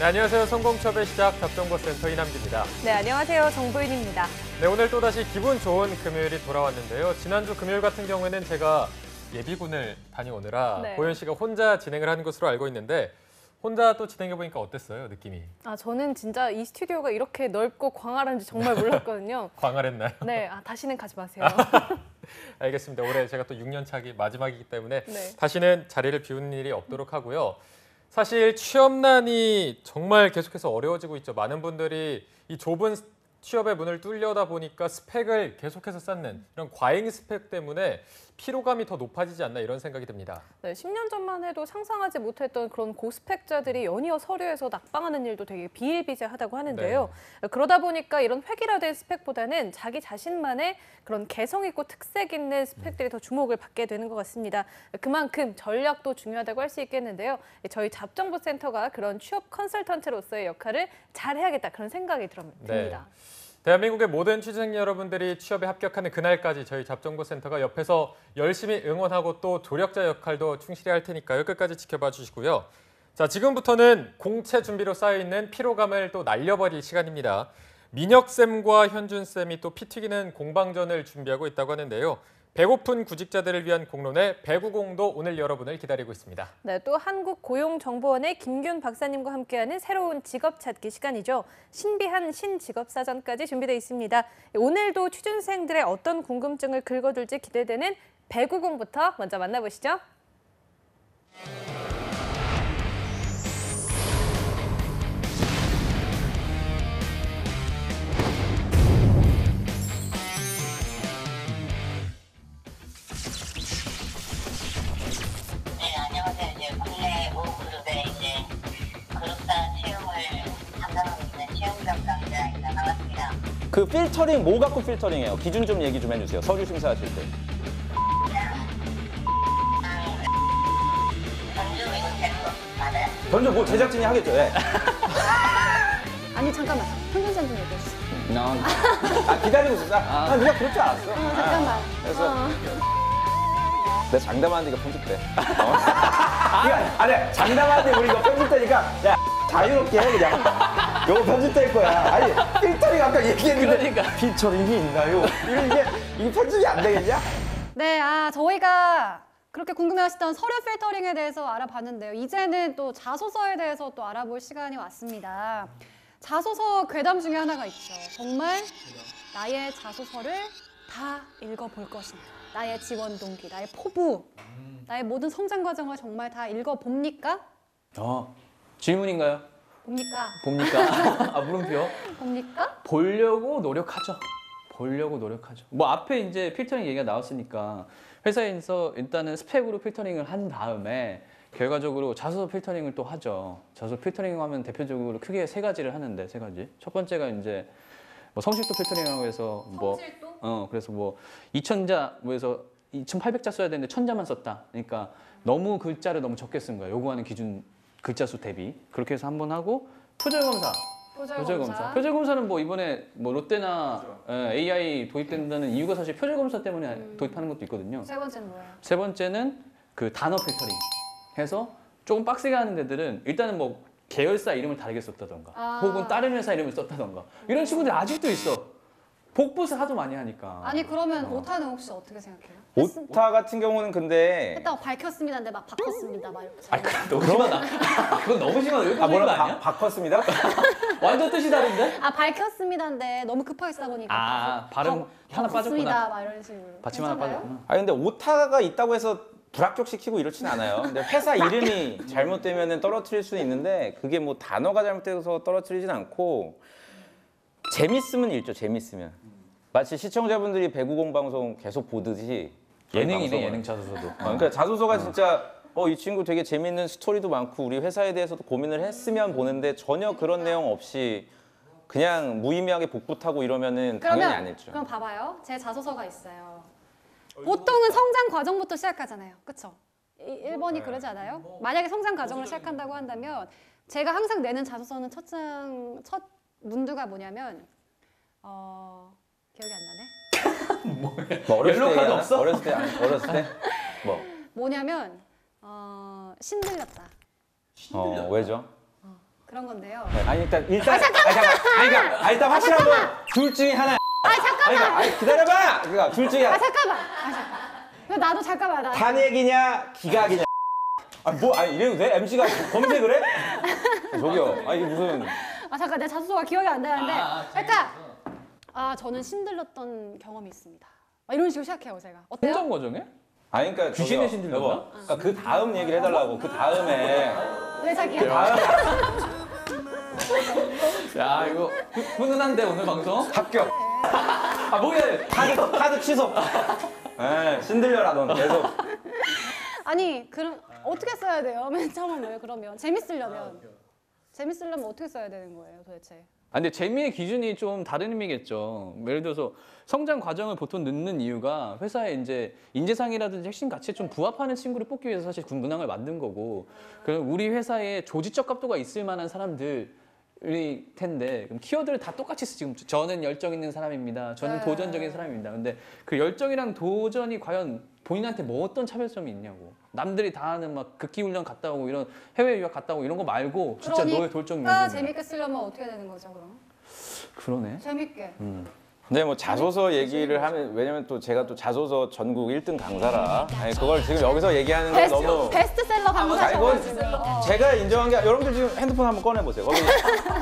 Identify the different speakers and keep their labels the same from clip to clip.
Speaker 1: 네, 안녕하세요. 성공취업의 시작 잡정보센터 이남기입니다.
Speaker 2: 네, 안녕하세요. 정부인입니다.
Speaker 1: 네, 오늘 또다시 기분 좋은 금요일이 돌아왔는데요. 지난주 금요일 같은 경우에는 제가 예비군을 다녀오느라
Speaker 2: 네.
Speaker 1: 고현 씨가 혼자 진행을 하는 것으로 알고 있는데 혼자 또 진행해보니까 어땠어요, 느낌이?
Speaker 2: 저는 진짜 이 스튜디오가 이렇게 넓고 광활한지 정말 몰랐거든요.
Speaker 1: 광활했나요?
Speaker 2: 네, 다시는 가지 마세요.
Speaker 1: 알겠습니다. 올해 제가 또 6년 차기 마지막이기 때문에
Speaker 2: 네.
Speaker 1: 다시는 자리를 비우는 일이 없도록 하고요. 사실 취업난이 정말 계속해서 어려워지고 있죠. 많은 분들이 이 좁은 취업의 문을 뚫려다 보니까 스펙을 계속해서 쌓는 이런 과잉 스펙 때문에 피로감이 더 높아지지 않나 이런 생각이 듭니다.
Speaker 2: 네, 10년 전만 해도 상상하지 못했던 그런 고스펙자들이 연이어 서류에서 낙방하는 일도 되게 비일비재하다고 하는데요. 그러다 보니까 이런 획일화된 스펙보다는 자기 자신만의 그런 개성 있고 특색 있는 스펙들이 더 주목을 받게 되는 것 같습니다. 그만큼 전략도 중요하다고 할 수 있겠는데요. 저희 잡정보센터가 그런 취업 컨설턴트로서의 역할을 잘 해야겠다 그런 생각이 듭니다.
Speaker 1: 대한민국의 모든 취준생 여러분들이 취업에 합격하는 그날까지 저희 잡정보센터가 옆에서 열심히 응원하고 또 조력자 역할도 충실히 할 테니까요. 끝까지 지켜봐 주시고요. 자, 지금부터는 공채 준비로 쌓여있는 피로감을 또 날려버릴 시간입니다. 민혁쌤과 현준쌤이 또 피 튀기는 공방전을 준비하고 있다고 하는데요. 배고픈 구직자들을 위한 공론회 배구공도 오늘 여러분을 기다리고 있습니다.
Speaker 2: 네, 또 한국고용정보원의 김균 박사님과 함께하는 새로운 직업 찾기 시간이죠. 신비한 신직업사전까지 준비되어 있습니다. 오늘도 취준생들의 어떤 궁금증을 긁어둘지 기대되는 배구공부터 먼저 만나보시죠.
Speaker 3: 국내 모그룹의 그룹사 채용을 담당하고 있는 채용적 강자입니다. 반갑습니다.
Speaker 4: 그 필터링 뭐 갖고 필터링해요? 기준 좀 얘기 좀 해주세요. 서류 심사하실 때.
Speaker 3: 전주 이거 제거 맞아요?
Speaker 4: 먼저 뭐 제작진이 하겠죠. 예.
Speaker 2: 아니 잠깐만, 현준쌤 좀 얘기해 주세요.
Speaker 4: 기다리고 있었다. 네가 그럴 줄 알았어.
Speaker 2: 잠깐만.
Speaker 4: 그래서 내가 장담하는데 이거 편집돼. 아니 장담하는데 우리 이거 편집되니까 야 자유롭게 해 그냥. 이거 편집될 거야. 아니 필터링 아까 얘기했는데 그러니까. 필터링이 있나요? 이게 편집이 안 되겠냐?
Speaker 5: 네, 저희가 그렇게 궁금해하시던 서류 필터링에 대해서 알아봤는데요. 이제는 또 자소서에 대해서 또 알아볼 시간이 왔습니다. 자소서 괴담 중에 하나가 있죠. 정말 나의 자소서를 다 읽어볼 것인가. 나의 지원 동기, 나의 포부, 나의 모든 성장 과정을 정말 다 읽어봅니까?
Speaker 6: 질문인가요?
Speaker 5: 봅니까?
Speaker 6: 봅니까? 물음표.
Speaker 5: 봅니까?
Speaker 6: 보려고 노력하죠. 보려고 노력하죠. 뭐 앞에 이제 필터링 얘기가 나왔으니까 회사에서 일단은 스펙으로 필터링을 한 다음에 결과적으로 자소서 필터링을 또 하죠. 자소서 필터링 하면 대표적으로 크게 세 가지를 하는데 세 가지. 첫 번째가 이제 뭐 성실도 필터링이라고 해서 그래서 뭐 2000자 뭐해서 2800자 써야 되는데 1000자만 썼다. 그러니까 너무 글자를 너무 적게 쓴 거야. 요구하는 기준 글자 수 대비. 그렇게 해서 한 번 하고 표절 검사. 표절 검사는 뭐 이번에 뭐 롯데나 AI 도입된다는 이유가 사실 표절 검사 때문에 도입하는 것도 있거든요.
Speaker 5: 세 번째는 뭐예요?
Speaker 6: 세 번째는 그 단어 필터링 해서 조금 빡세게 하는 데들은 일단은 뭐 계열사 이름을 다르게 썼다던가 혹은 다른 회사 이름을 썼다던가 이런 친구들이 아직도 있어. 복붙을 하도 많이 하니까.
Speaker 5: 아니 그러면 오타는 혹시 어떻게 생각해요?
Speaker 4: 오타 같은 경우는 근데
Speaker 5: 했다고 밝혔습니다인데 막 바꿨습니다 막 이렇게.
Speaker 6: 아니 그건 너무 심하다. 그건 너무 심하다. 왜 그런 거 아니야?
Speaker 4: 바꿨습니다?
Speaker 6: 완전 뜻이 다른데?
Speaker 5: 밝혔습니다인데 너무 급하게 쓰다 보니까
Speaker 6: 발음 하나 빠졌구나.
Speaker 5: 막 이런 식으로.
Speaker 6: 받침 하나 빠졌구나.
Speaker 4: 근데 오타가 있다고 해서 불합격시키고 이렇진 않아요. 근데 회사 이름이 잘못되면 떨어뜨릴 수는 있는데 그게 뭐 단어가 잘못돼서 떨어뜨리진 않고 재밌으면 읽죠. 재밌으면. 마치 시청자분들이 배구공 방송 계속 보듯이
Speaker 6: 예능이네, 예능 자소서도.
Speaker 4: 그러니까 자소서가 진짜 이 친구 되게 재밌는 스토리도 많고 우리 회사에 대해서도 고민을 했으면 보는데 전혀 그런 내용 없이 그냥 무의미하게 복붙하고 이러면은 당연히 안 했죠.
Speaker 5: 그럼 봐봐요. 제 자소서가 있어요. 보통은 성장 과정부터 시작하잖아요. 그쵸? 1번이 그러지 않아요? 만약에 성장 과정을 시작한다고 한다면 제가 항상 내는 자소서는 첫 문두가 뭐냐면 기억이 안 나네?
Speaker 4: 뭐 어렸을
Speaker 6: 옐로우
Speaker 4: 때
Speaker 6: 카드 없어?
Speaker 4: 어렸을 때?
Speaker 5: 뭐냐면 신들렸다.
Speaker 4: 왜죠?
Speaker 5: 그런 건데요.
Speaker 4: 아니 일단 일단 확실한 건 둘 중에 하나. 잠깐만. 기다려봐. 그러니까 둘 중에
Speaker 5: 잠깐만. 나도 잠깐만. 나.
Speaker 4: 탄핵이냐 기각이냐. 아니 이래도 돼? MC가 검색을 해? 저기요. 이게 무슨
Speaker 5: 잠깐 내 자소서가 기억이 안 나는데. 그러니까 저는 신들렸던 경험이 있습니다. 이런 식으로 시작해요, 제가. 어때요?
Speaker 6: 행정 과정에?
Speaker 4: 그러니까
Speaker 6: 귀신의
Speaker 4: 저기요,
Speaker 6: 신들렸나?
Speaker 4: 여보, 그러니까 그 다음 얘기를 해달라고. 그 다음에
Speaker 5: 왜 자기야?
Speaker 6: 야 이거 훈훈한데 오늘 방송?
Speaker 4: 합격.
Speaker 6: 뭐야?
Speaker 4: 카드 취소. 신들려라 넌 계속.
Speaker 5: 아니 그럼 어떻게 써야 돼요? 맨 처음에 그러면 재밌으려면 어떻게 써야 되는 거예요, 도대체?
Speaker 6: 근데 재미의 기준이 좀 다른 의미겠죠. 예를 들어서 성장 과정을 보통 넣는 이유가 회사에 이제 인재상이라든지 핵심 가치에 좀 부합하는 친구를 뽑기 위해서 사실 군문항을 만든 거고, 그럼 우리 회사에 조직적 값도가 있을 만한 사람들이 텐데 그럼 키워드를 다 똑같이 지금 저는 열정 있는 사람입니다. 저는
Speaker 5: 네.
Speaker 6: 도전적인 사람입니다. 근데 그 열정이랑 도전이 과연 본인한테 뭐 어떤 차별점이 있냐고. 남들이 다 하는 막 극기훈련 갔다 오고 이런 해외 유학 갔다 오고 이런 거 말고 진짜 너의 돌정
Speaker 5: 그러니까
Speaker 6: 요즘.
Speaker 5: 재밌게 쓰려면 어떻게 되는 거죠, 그럼?
Speaker 6: 그러네.
Speaker 5: 재밌게.
Speaker 4: 근데 뭐 자소서 얘기를 하면 왜냐면 또 제가 또 자소서 전국 1등 강사라. 아니 그걸 지금 여기서 얘기하는 건 너무
Speaker 5: 베스트셀러 강사셔가지고.
Speaker 4: 제가 인정한 게 여러분들 지금 핸드폰 한번 꺼내 보세요. 거기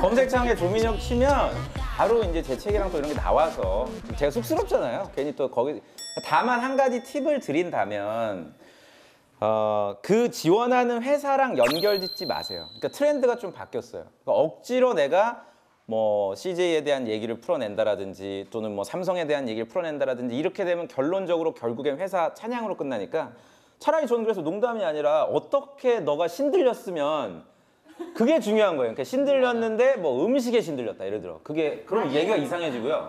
Speaker 4: 검색창에 조민혁 치면 바로 이제 제 책이랑 또 이런 게 나와서 제가 쑥스럽잖아요. 괜히 또 거기 다만 한 가지 팁을 드린다면 그 지원하는 회사랑 연결짓지 마세요. 그러니까 트렌드가 좀 바뀌었어요. 그러니까 억지로 내가 뭐 CJ에 대한 얘기를 풀어낸다라든지 또는 뭐 삼성에 대한 얘기를 풀어낸다라든지 이렇게 되면 결론적으로 결국엔 회사 찬양으로 끝나니까 차라리 저는 그래서 농담이 아니라 어떻게 너가 신들렸으면 그게 중요한 거예요. 그러니까 신들렸는데 뭐 음식에 신들렸다 예를 들어. 그게 그럼 얘기가 이상해지고요.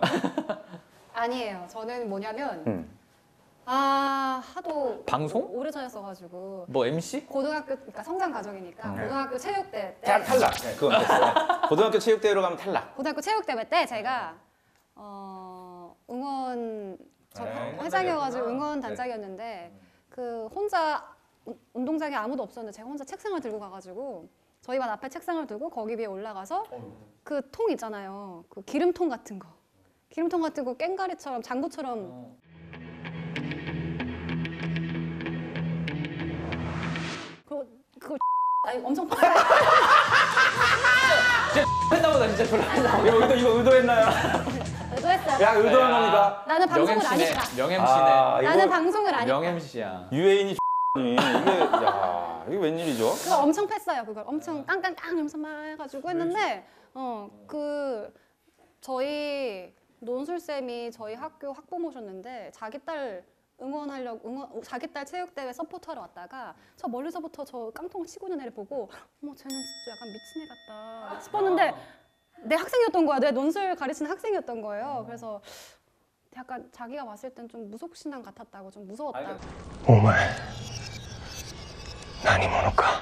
Speaker 5: 아니에요. 저는 뭐냐면 하도
Speaker 6: 방송?
Speaker 5: 오래전에 써가지고
Speaker 6: 뭐 MC?
Speaker 5: 고등학교 그러니까 성장 과정이니까 고등학교 체육대회 때
Speaker 4: 탈락. 네, 그건 됐어요. 고등학교 체육대회로 가면 탈락.
Speaker 5: 고등학교 체육대회 때 제가 응원 회장이어가지고 응원 단장이었는데 그 혼자 운동장에 아무도 없었는데 제가 혼자 책상을 들고 가가지고 저희 반 앞에 책상을 두고 거기 위에 올라가서 그 통 있잖아요. 그 기름통 같은 거 깽가리처럼 장구처럼 그거 아니 엄청 컸어요.
Speaker 6: 했나보다 진짜 별로.
Speaker 4: 이거 의도했나요?
Speaker 5: 의도했어요.
Speaker 4: 야 의도한 겁니까?
Speaker 5: 나는 방송을 아니까.
Speaker 6: 명MC네.
Speaker 5: 나는 방송을 아니까.
Speaker 6: 명MC야.
Speaker 4: 유해인이 이게 웬일이죠?
Speaker 5: 그거 엄청 팼어요. 그걸 엄청 깡깡깡 이러면서 막 해가지고 했는데 그 저희 논술쌤이 저희 학교 학부모셨는데 자기 딸 자기 딸 체육대회 서포터로 왔다가 저 멀리서부터 저 깡통을 치고 있는 애를 보고 어머 쟤는 진짜 약간 미친 애 같다 싶었는데 내 학생이었던 거야. 내 논술 가르치는 학생이었던 거예요. 그래서 약간 자기가 봤을 땐 좀 무속신앙 같았다고 좀 무서웠다고.
Speaker 7: お前何者か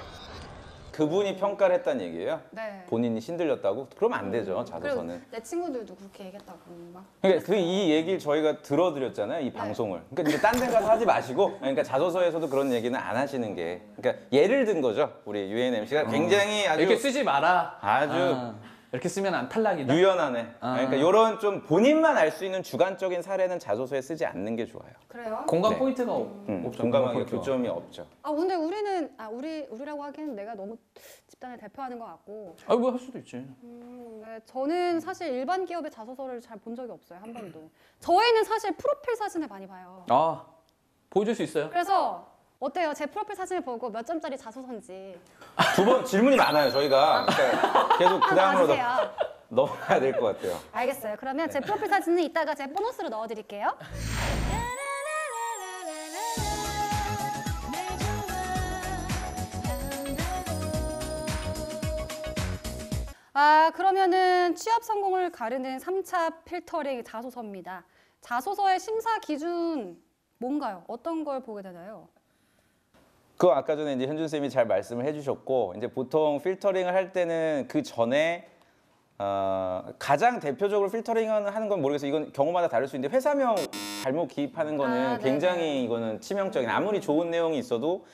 Speaker 4: 그분이 평가를 했다는 얘기예요?
Speaker 5: 네.
Speaker 4: 본인이 신들렸다고? 그러면 안 되죠, 자소서는.
Speaker 5: 그리고 내 친구들도 그렇게 얘기했다고 막.
Speaker 4: 그러니까 이 얘기를 저희가 들어드렸잖아요, 이 방송을. 그러니까 이제 딴 데 가서 하지 마시고, 그러니까 자소서에서도 그런 얘기는 안 하시는 게. 그러니까 예를 든 거죠, 우리 유엔 MC가 굉장히 아주
Speaker 6: 이렇게 쓰지 마라.
Speaker 4: 아주
Speaker 6: 이렇게 쓰면 안 탈락이다.
Speaker 4: 유연하네. 그러니까 이런 좀 본인만 알 수 있는 주관적인 사례는 자소서에 쓰지 않는 게 좋아요.
Speaker 5: 그래요?
Speaker 6: 공감
Speaker 4: 네.
Speaker 6: 포인트가 없죠.
Speaker 4: 공감하기
Speaker 6: 포인트가.
Speaker 4: 교점이 없죠.
Speaker 5: 근데 우리는 우리라고 하기에는 내가 너무 집단을 대표하는 것 같고.
Speaker 6: 뭐 할 수도 있지.
Speaker 5: 네, 저는 사실 일반 기업의 자소서를 잘 본 적이 없어요, 한 번도. 저희는 사실 프로필 사진을 많이 봐요.
Speaker 6: 보여줄 수 있어요?
Speaker 5: 그래서 어때요? 제 프로필 사진을 보고 몇 점짜리 자소서인지.
Speaker 4: 두 번 질문이 많아요, 저희가. 그러니까 계속 그 다음으로
Speaker 5: 봐주세요.
Speaker 4: 넘어가야 될 것 같아요.
Speaker 5: 알겠어요. 그러면 제 프로필 사진은 이따가 제 보너스로 넣어드릴게요. 그러면은 취업 성공을 가르는 3차 필터링 자소서입니다. 자소서의 심사 기준 뭔가요? 어떤 걸 보게 되나요?
Speaker 4: 그 아까 전에 이제 현준 쌤이 잘 말씀을 해주셨고 이제 보통 필터링을 할 때는 그 전에 가장 대표적으로 필터링을 하는 건 모르겠어요. 이건 경우마다 다를 수 있는데 회사명 잘못 기입하는 거는
Speaker 5: 네네.
Speaker 4: 굉장히 이거는 치명적인 아무리 좋은 내용이 있어도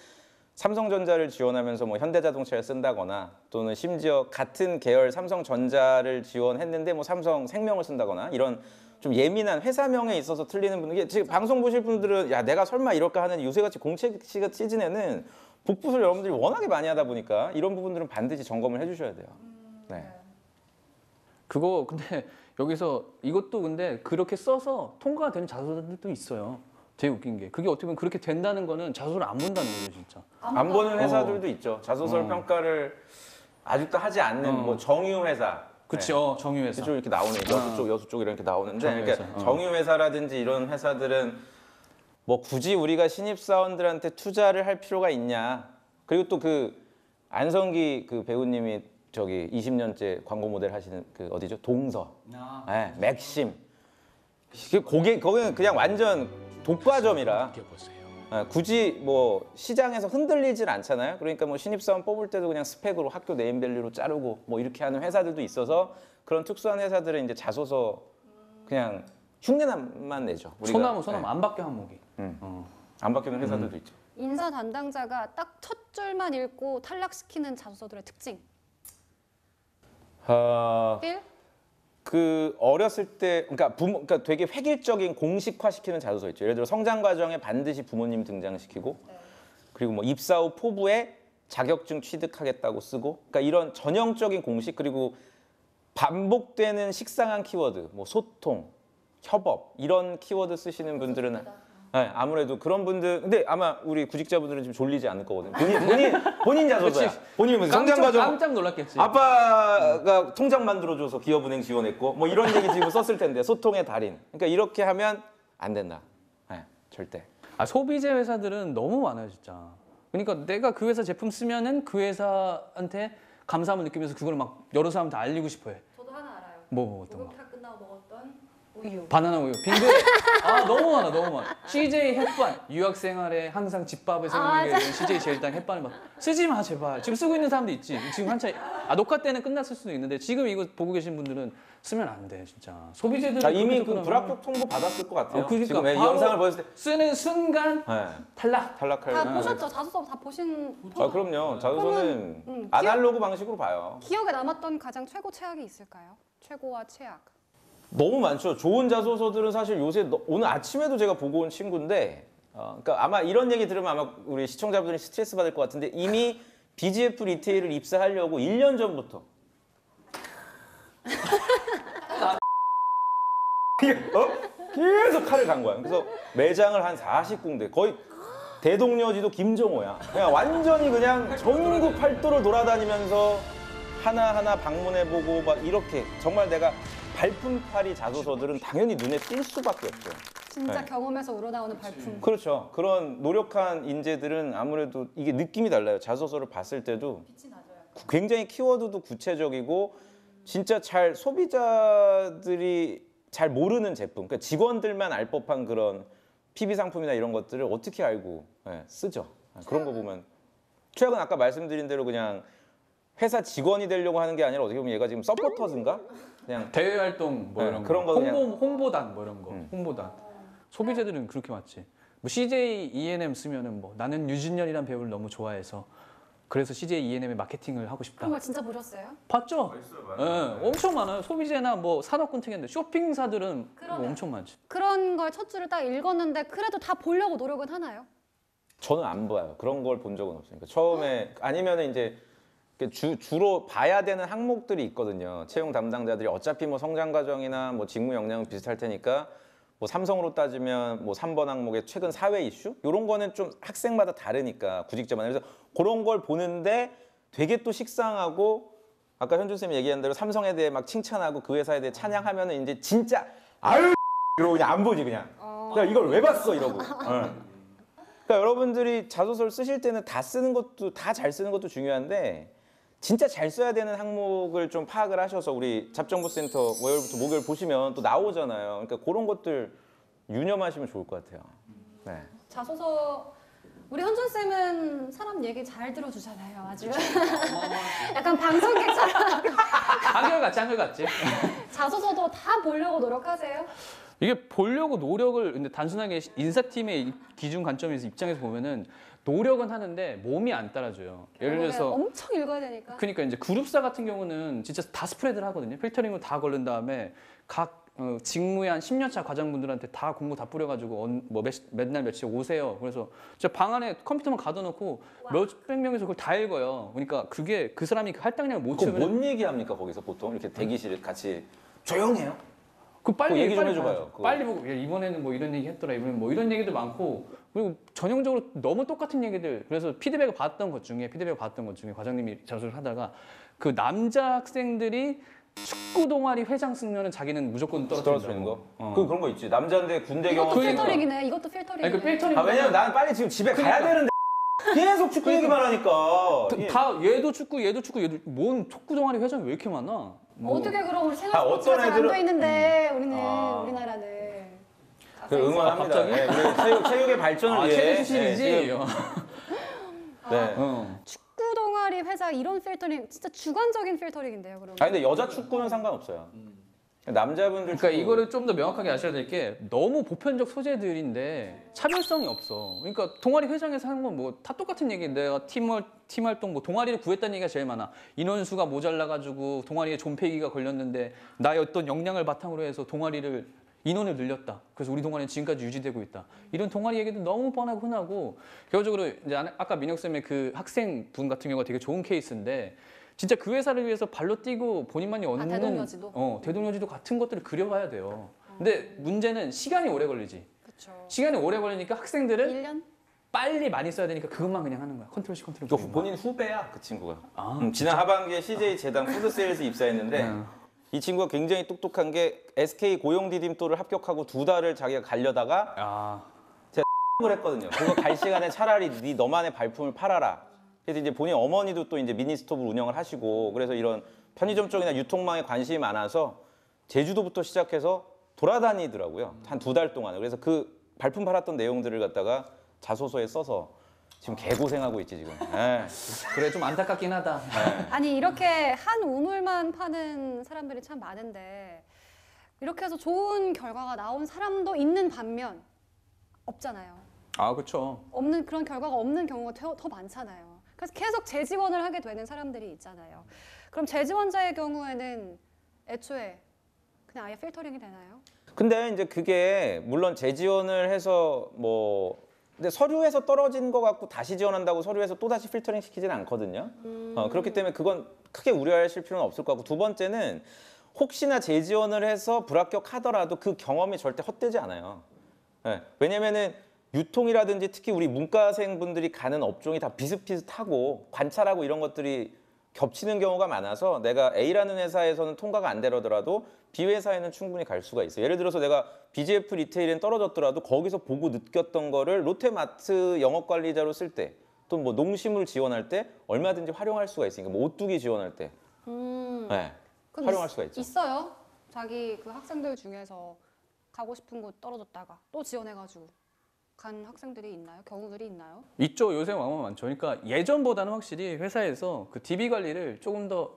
Speaker 4: 삼성전자를 지원하면서 뭐 현대자동차를 쓴다거나 또는 심지어 같은 계열 삼성전자를 지원했는데 뭐 삼성생명을 쓴다거나 이런 좀 예민한 회사명에 있어서 틀리는 분들, 이게 지금 방송 보실 분들은 야 내가 설마 이럴까 하는 요새같이 공채 시즌에는 복붙을 여러분들이 워낙에 많이 하다 보니까 이런 부분들은 반드시 점검을 해주셔야 돼요. 네.
Speaker 6: 그거 근데 여기서 이것도 근데 그렇게 써서 통과가 되는 자소서들도 있어요. 되게 웃긴 게 그게 어떻게 보면 그렇게 된다는 거는 자소서를 안 본다는 거죠, 진짜.
Speaker 4: 안 보는 회사들도 있죠. 자소서 평가를 아직도 하지 않는 뭐 정유 회사.
Speaker 6: 그렇죠, 정유회사.
Speaker 4: 이쪽 이렇게 나오네. 여수 쪽 이렇게 나오는데
Speaker 6: 정유회사.
Speaker 4: 그러니까 정유회사라든지 이런 회사들은 뭐 굳이 우리가 신입사원들한테 투자를 할 필요가 있냐. 그리고 또 그 안성기 그 배우님이 저기 20년째 광고 모델 하시는 그 어디죠? 동서. 네, 맥심. 거기는 그냥 완전 독과점이라 굳이 뭐 시장에서 흔들리질 않잖아요. 그러니까 뭐 신입사원 뽑을 때도 그냥 스펙으로 학교 네임밸류로 자르고 뭐 이렇게 하는 회사들도 있어서 그런 특수한 회사들은 이제 자소서 그냥 흉내만 내죠. 우리가.
Speaker 6: 소나무 안 바뀌어 항목이.
Speaker 4: 안 바뀌는 회사들도 있죠.
Speaker 5: 인사 담당자가 딱 첫 줄만 읽고 탈락시키는 자소서들의 특징. 필?
Speaker 4: 그 어렸을 때 그러니까 되게 획일적인 공식화시키는 자소서 있죠. 예를 들어 성장 과정에 반드시 부모님 등장시키고 그리고 뭐 입사 후 포부에 자격증 취득하겠다고 쓰고 그러니까 이런 전형적인 공식 그리고 반복되는 식상한 키워드 뭐 소통, 협업 이런 키워드 쓰시는 분들은 네, 아무래도 그런 분들 근데 아마 우리 구직자분들은 지금 졸리지 않을 거거든요. 본인 자소서야. 본인이 무슨 성장 과정
Speaker 6: 깜짝 놀랐겠지.
Speaker 4: 아빠가 통장 만들어줘서 기업은행 지원했고 뭐 이런 얘기 지금 썼을 텐데 소통의 달인. 그러니까 이렇게 하면 안 된다. 네, 절대.
Speaker 6: 소비재 회사들은 너무 많아요, 진짜. 그러니까 내가 그 회사 제품 쓰면은 그 회사한테 감사함을 느끼면서 그걸 막 여러 사람한테 알리고 싶어해.
Speaker 5: 저도 하나 알아요.
Speaker 6: 뭐 어떤 거?
Speaker 5: 목욕탕 끝나고 먹었던 우유.
Speaker 6: 바나나 우유. 빙고에 너무 많아, 너무 많아. CJ 햇반. 유학 생활에 항상 집밥에서 먹는 게 CJ 제일당 햇반을 막 쓰지 마 제발. 지금 쓰고 있는 사람도 있지. 지금 한참 녹화 때는 끝났을 수도 있는데 지금 이거 보고 계신 분들은 쓰면 안 돼, 진짜. 소비재들은
Speaker 4: 이미 그 불합격 통보 받았을 것 같아요.
Speaker 6: 그러니까
Speaker 4: 지금 이
Speaker 6: 바로
Speaker 4: 영상을 보였을 때
Speaker 6: 쓰는 순간
Speaker 4: 네,
Speaker 6: 탈락할.
Speaker 5: 다 보셨죠? 자소서 다 보신.
Speaker 4: 그럼요. 자소서는
Speaker 5: 그러면,
Speaker 4: 아날로그 방식으로 봐요.
Speaker 5: 기억에 남았던 가장 최고 최악이 있을까요? 최고와 최악.
Speaker 4: 너무 많죠. 좋은 자소서들은 사실 요새 오늘 아침에도 제가 보고 온 친구인데 그러니까 아마 이런 얘기 들으면 아마 우리 시청자분들이 스트레스 받을 것 같은데 이미 BGF 리테일을 입사하려고 1년 전부터 계속 칼을 간 거야. 그래서 매장을 한 40군데 거의 대동여지도 김정호야. 그냥 완전히 그냥 전국 팔도를 돌아다니면서 하나하나 방문해보고 막 이렇게 정말 내가 발품팔이 자소서들은 당연히 눈에 띌 수밖에 없죠.
Speaker 5: 진짜
Speaker 4: 네.
Speaker 5: 경험에서 우러나오는 발품.
Speaker 4: 그렇죠. 그런 노력한 인재들은 아무래도 이게 느낌이 달라요. 자소서를 봤을 때도 굉장히 키워드도 구체적이고 진짜 잘 소비자들이 잘 모르는 제품, 그러니까 직원들만 알 법한 그런 PB 상품이나 이런 것들을 어떻게 알고 쓰죠. 그런 거 보면 최악은 아까 말씀드린 대로 그냥 회사 직원이 되려고 하는 게 아니라 어떻게 보면 얘가 지금 서포터즈인가? 그냥
Speaker 6: 대외 활동 뭐
Speaker 4: 네,
Speaker 6: 이런
Speaker 4: 그런
Speaker 6: 거,
Speaker 4: 거 그냥-
Speaker 6: 홍보단 뭐 이런 거, 홍보단. 소비재들은 그렇게 맞지. 뭐 CJ E&M 쓰면은 뭐 나는 유진열이란 배우를 너무 좋아해서 그래서 CJ E&M의 마케팅을 하고 싶다.
Speaker 5: 그런 거 진짜 보셨어요?
Speaker 6: 봤죠? 예, 엄청 많아요. 소비재나 뭐 산업군 특인데 쇼핑사들은 뭐 엄청 많지.
Speaker 5: 그런 걸 첫 줄을 딱 읽었는데 그래도 다 보려고 노력은 하나요?
Speaker 4: 저는 안 봐요. 그런 걸 본 적은 없으니까 처음에 아니면은 이제 주로 봐야 되는 항목들이 있거든요. 채용 담당자들이 어차피 뭐 성장 과정이나 뭐 직무 역량은 비슷할 테니까 뭐 삼성으로 따지면 뭐 3번 항목의 최근 사회 이슈 이런 거는 좀 학생마다 다르니까 구직자마다 그래서 그런 걸 보는데 되게 또 식상하고 아까 현준 쌤이 얘기한 대로 삼성에 대해 막 칭찬하고 그 회사에 대해 찬양하면은 이제 진짜 아유 이러고 그냥 안 보지 그냥. 그냥 이걸 왜 봤어 이러고. 그러니까 여러분들이 자소서를 쓰실 때는 다 쓰는 것도 다 잘 쓰는 것도 중요한데 진짜 잘 써야 되는 항목을 좀 파악을 하셔서 우리 잡정보센터 월요일부터 목요일 보시면 또 나오잖아요. 그러니까 그런 것들 유념하시면 좋을 것 같아요. 네.
Speaker 5: 자소서 우리 현준 쌤은 사람 얘기 잘 들어주잖아요. 아주 약간 방송객처럼
Speaker 6: 한결같지.
Speaker 5: 자소서도 다 보려고 노력하세요?
Speaker 6: 이게 보려고 노력을 근데 단순하게 인사팀의 기준 관점에서 입장에서 보면은 노력은 하는데 몸이 안 따라줘요. 예를 들어서
Speaker 5: 엄청 읽어야 되니까.
Speaker 6: 그러니까 이제 그룹사 같은 경우는 진짜 다 스프레드를 하거든요. 필터링을 다 걸른 다음에 각 직무에 한 10년 차 과장분들한테 다 공고 다 뿌려가지고 맨날 며칠 오세요. 그래서 진짜 방 안에 컴퓨터만 가둬놓고 몇백 명에서 그걸 다 읽어요. 그러니까 그게 그 사람이 그 할당량을 못
Speaker 4: 그럼
Speaker 6: 채우면
Speaker 4: 뭔 얘기합니까 거기서 보통 이렇게 대기실에 같이 조용해요?
Speaker 6: 그 빨리
Speaker 4: 그거 얘기 좀
Speaker 6: 빨리
Speaker 4: 해줘봐요,
Speaker 6: 봐야죠.
Speaker 4: 그거.
Speaker 6: 빨리 보고 야, 이번에는 뭐 이런 얘기 했더라. 이번엔 뭐 이런 얘기도 많고 그리고 전형적으로 너무 똑같은 얘기들. 그래서 피드백을 받았던 것 중에 과장님이 자소를 하다가 그 남자 학생들이 축구 동아리 회장 승려는 자기는 무조건
Speaker 4: 떨어뜨리는 거?
Speaker 6: 어.
Speaker 4: 그런 거 있지. 남자인데 군대
Speaker 5: 이것도
Speaker 4: 경험.
Speaker 5: 필터링이네. 이것도 필터링이네.
Speaker 6: 아니 그 필터링.
Speaker 4: 아 왜냐면 나는 빨리 지금 집에 가야
Speaker 6: 그러니까.
Speaker 4: 되는데 계속 축구 얘기만 하니까.
Speaker 6: 다 얘도 축구 뭔 축구 동아리 회장이 왜 이렇게 많아? 뭐.
Speaker 5: 어떻게 그럼 우리
Speaker 4: 아,
Speaker 5: 생활
Speaker 4: 어떤
Speaker 5: 스포츠가 잘안
Speaker 4: 애들은-
Speaker 5: 돼 있는데
Speaker 4: 아.
Speaker 5: 우리나라는.
Speaker 4: 그 응원합니다.
Speaker 6: 갑자기?
Speaker 4: 네, 우리 체육의 발전을 위해.
Speaker 6: 체대 출신이지.
Speaker 4: 네, 지금, 네.
Speaker 5: 축구 동아리 회장 이런 필터링 진짜 주관적인 필터링인데요, 그럼.
Speaker 4: 아 근데 여자 축구는 상관없어요. 남자분들
Speaker 6: 그러니까
Speaker 4: 축구.
Speaker 6: 이거를 좀 더 명확하게 아셔야 될 게 너무 보편적 소재들인데 차별성이 없어. 그러니까 동아리 회장에서 하는 건 뭐 다 똑같은 얘기인데 내가 팀 활동 뭐 동아리를 구했다는 얘기가 제일 많아. 인원수가 모자라가지고 동아리에 존폐기가 걸렸는데 나의 어떤 역량을 바탕으로 해서 동아리를 인원을 늘렸다. 그래서 우리 동아리는 지금까지 유지되고 있다. 이런 동아리 얘기도 너무 뻔하고 흔하고 결과적으로 이제 아까 민혁 쌤의 그 학생분 같은 경우가 되게 좋은 케이스인데 진짜 그 회사를 위해서 발로 뛰고 본인만이 얻는
Speaker 5: 대동여지도?
Speaker 6: 대동여지도 같은 것들을 그려가야 돼요. 근데 문제는 시간이 오래 걸리지.
Speaker 5: 그렇죠.
Speaker 6: 시간이 오래 걸리니까 학생들은
Speaker 5: 1년?
Speaker 6: 빨리 많이 써야 되니까 그것만 그냥 하는 거야. 컨트롤 C 컨트롤
Speaker 4: 그
Speaker 6: V.
Speaker 4: 본인 후배야 그 친구가.
Speaker 6: 아,
Speaker 4: 지난 하반기에 CJ 재단 푸드세일즈 입사했는데 이 친구가 굉장히 똑똑한 게 SK 고용 디딤돌을 합격하고 2달을 자기가 가려다가
Speaker 6: 아,
Speaker 4: 을 했거든요. 그거 갈 시간에 차라리 네 너만의 발품을 팔아라. 그래서 이제 본인 어머니도 또 이제 미니스톱을 운영을 하시고 그래서 이런 편의점 쪽이나 유통망에 관심이 많아서 제주도부터 시작해서 돌아다니더라고요. 한 2달 동안. 그래서 그 발품 팔았던 내용들을 갖다가 자소서에 써서 지금 개고생하고 있지 지금. 예.
Speaker 6: 그래 좀 안타깝긴 하다.
Speaker 5: 아니 이렇게 한 우물만 파는 사람들이 참 많은데 이렇게 해서 좋은 결과가 나온 사람도 있는 반면 없잖아요.
Speaker 6: 아, 그렇죠.
Speaker 5: 없는 그런 결과가 없는 경우가 더 많잖아요. 그래서 계속 재지원을 하게 되는 사람들이 있잖아요. 그럼 재지원자의 경우에는 애초에 그냥 아예 필터링이 되나요?
Speaker 4: 근데 이제 그게 물론 재지원을 해서 뭐 근데 서류에서 떨어진 거 갖고 다시 지원한다고 서류에서 또 다시 필터링 시키지는 않거든요. 그렇기 때문에 그건 크게 우려하실 필요는 없을 것 같고 두 번째는 혹시나 재지원을 해서 불합격하더라도 그 경험이 절대 헛되지 않아요. 네. 왜냐면은 유통이라든지 특히 우리 문과생분들이 가는 업종이 다 비슷비슷하고 관찰하고 이런 것들이 겹치는 경우가 많아서 내가 A라는 회사에서는 통과가 안 되더라도 B 회사에는 충분히 갈 수가 있어요. 예를 들어서 내가 BGF 리테일엔 떨어졌더라도 거기서 보고 느꼈던 거를 롯데마트 영업관리자로 쓸 때 또 뭐 농심을 지원할 때 얼마든지 활용할 수가 있으니까 뭐 오뚜기 지원할 때 네,
Speaker 5: 그럼
Speaker 4: 활용할 수가 있죠.
Speaker 5: 있어요. 자기 그 학생들 중에서 가고 싶은 곳 떨어졌다가 또 지원해가지고 간 학생들이 있나요? 경우들이 있나요?
Speaker 6: 있죠. 요새 왕왕 많죠. 그러니까 예전보다는 확실히 회사에서 그 DB 관리를 조금 더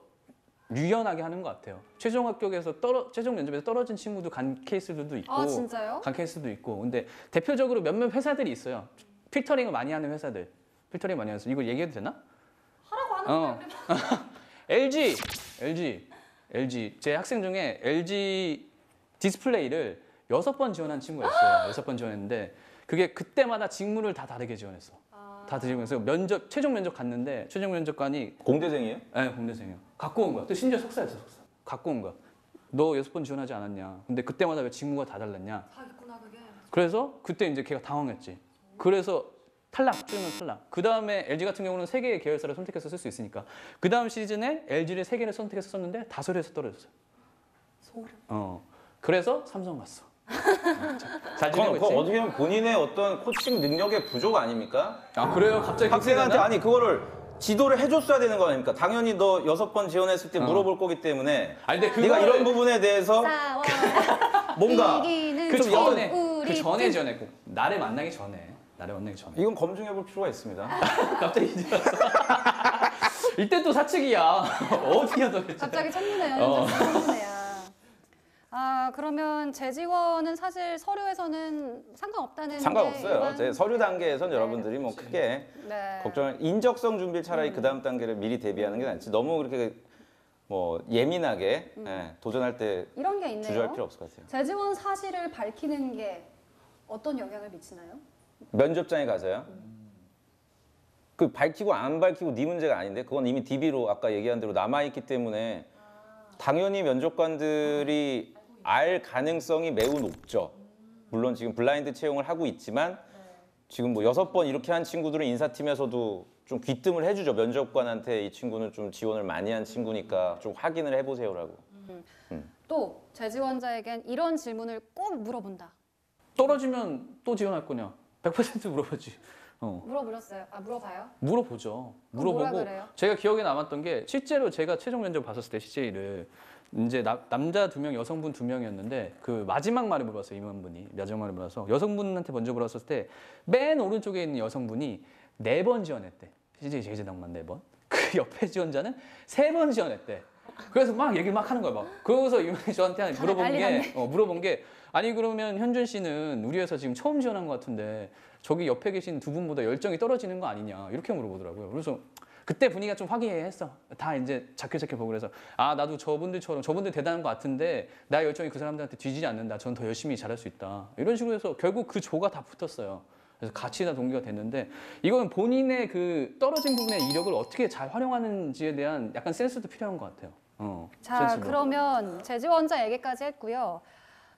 Speaker 6: 유연하게 하는 것 같아요. 최종 합격에서 최종 면접에서 떨어진 친구도 간 케이스들도 있고,
Speaker 5: 아 진짜요?
Speaker 6: 간 케이스도 있고. 근데 대표적으로 몇몇 회사들이 있어요. 필터링을 많이 하는 회사들. 필터링 많이 해서 이거 얘기해도 되나?
Speaker 5: 하라고 하는 거예요.
Speaker 6: LG 제 학생 중에 LG 디스플레이를 6번 지원한 친구가 있어요. 6번 지원했는데 그게 그때마다 직무를 다 다르게 지원했어. 다 지원해서 최종 면접 갔는데 최종 면접관이
Speaker 4: 공대생이에요?
Speaker 6: 네, 공대생이요. 갖고 온 거야. 또 심지어 석사였어, 석사. 갖고 온 거야. 너 6번 지원하지 않았냐? 근데 그때마다 왜 직무가 다 달랐냐?
Speaker 5: 사기꾼아 그게.
Speaker 6: 그래서 그때 이제 걔가 당황했지. 그래서 탈락, 최종 탈락. 그 다음에 LG 같은 경우는 3개의 계열사를 선택해서 쓸 수 있으니까. 그 다음 시즌에 LG를 3개를 선택해서 썼는데 5회에서 떨어졌어요.
Speaker 5: 소름.
Speaker 6: 그래서 삼성 갔어. 잘 지내고
Speaker 4: 그건
Speaker 6: 있지?
Speaker 4: 어떻게 보면 본인의 어떤 코칭 능력의 부족 아닙니까?
Speaker 6: 아, 그래요? 갑자기
Speaker 4: 학생한테
Speaker 6: 그렇게 되나?
Speaker 4: 아니 그거를 지도를 해줬어야 되는 거 아닙니까? 당연히 너 6번 지원했을 때 물어볼 거기 때문에
Speaker 6: 아니, 근데
Speaker 4: 네가
Speaker 6: 그거를-
Speaker 4: 이런 부분에 대해서
Speaker 5: 싸워.
Speaker 4: 뭔가
Speaker 5: 이기는
Speaker 6: 그
Speaker 5: 팀,
Speaker 6: 전에,
Speaker 5: 우리
Speaker 6: 그 전에
Speaker 5: 팀.
Speaker 6: 지원했고. 나를 만나기 전에.
Speaker 4: 이건 검증해 볼 필요가 있습니다.
Speaker 6: 갑자기 이제 왔어. 이때 또 사측이야. 어디야 도대체.
Speaker 5: 갑자기 첫눈에 첫눈에야. 아 그럼. 그러면 재지원은 사실 서류에서는 상관없다는 게
Speaker 4: 상관없어요.
Speaker 5: 일반-
Speaker 4: 제 서류 단계에선
Speaker 5: 네.
Speaker 4: 여러분들이 뭐 크게
Speaker 5: 네.
Speaker 4: 걱정할 인적성 준비를 차라리 그 다음 단계를 미리 대비하는 게 낫지. 너무 그렇게 뭐 예민하게 도전할 때
Speaker 5: 이런 게 있네요.
Speaker 4: 주저할 필요 없을 것 같아요.
Speaker 5: 재지원 사실을 밝히는 게 어떤 영향을 미치나요?
Speaker 4: 면접장에 가서요. 그 밝히고 안 밝히고 네 문제가 아닌데 그건 이미 DB로 아까 얘기한 대로 남아 있기 때문에 당연히 면접관들이 알 가능성이 매우 높죠. 물론 지금 블라인드 채용을 하고 있지만 지금 뭐 6번 이렇게 한 친구들은 인사팀에서도 좀 귀뜸을 해주죠. 면접관한테 이 친구는 좀 지원을 많이 한 친구니까 좀 확인을 해보세요라고.
Speaker 5: 또 재지원자에겐 이런 질문을 꼭 물어본다.
Speaker 6: 떨어지면 또 지원할 거냐? 100% 물어보지.
Speaker 5: 물어보셨어요? 아 물어봐요?
Speaker 6: 물어보죠.
Speaker 5: 그럼 뭐라
Speaker 6: 물어보고
Speaker 5: 그래요?
Speaker 6: 제가 기억에 남았던 게 실제로 제가 최종 면접 봤었을 때 CJ를 이제 남자 2명, 여성분 2명이었는데 그 마지막 말을 물었어요. 임원분이 마지막 말을 물어서 여성분한테 먼저 물었을 때 맨 오른쪽에 있는 여성분이 4번 지원했대. CJ 제재당만 4번. 그 옆에 지원자는 3번 지원했대. 그래서 막 얘기를 막 하는 거야. 막 그러고서 이분이 저한테 물어본 게 아니 그러면 현준 씨는 우리 회사 지금 처음 지원한 것 같은데 저기 옆에 계신 두 분보다 열정이 떨어지는 거 아니냐 이렇게 물어보더라고요. 그래서 그때 분위기가 좀 화기애애했어. 다 이제 자켓 보고 그래서 아 나도 저분들처럼 저분들 대단한 것 같은데 나 열정이 그 사람들한테 뒤지지 않는다. 전 더 열심히 잘할 수 있다. 이런 식으로 해서 결국 그 조가 다 붙었어요. 그래서 같이 다 동기가 됐는데 이거는 본인의 그 떨어진 부분의 이력을 어떻게 잘 활용하는지에 대한 약간 센스도 필요한 것 같아요.
Speaker 5: 자
Speaker 6: 센스도.
Speaker 5: 그러면 재지원자 얘기까지 했고요.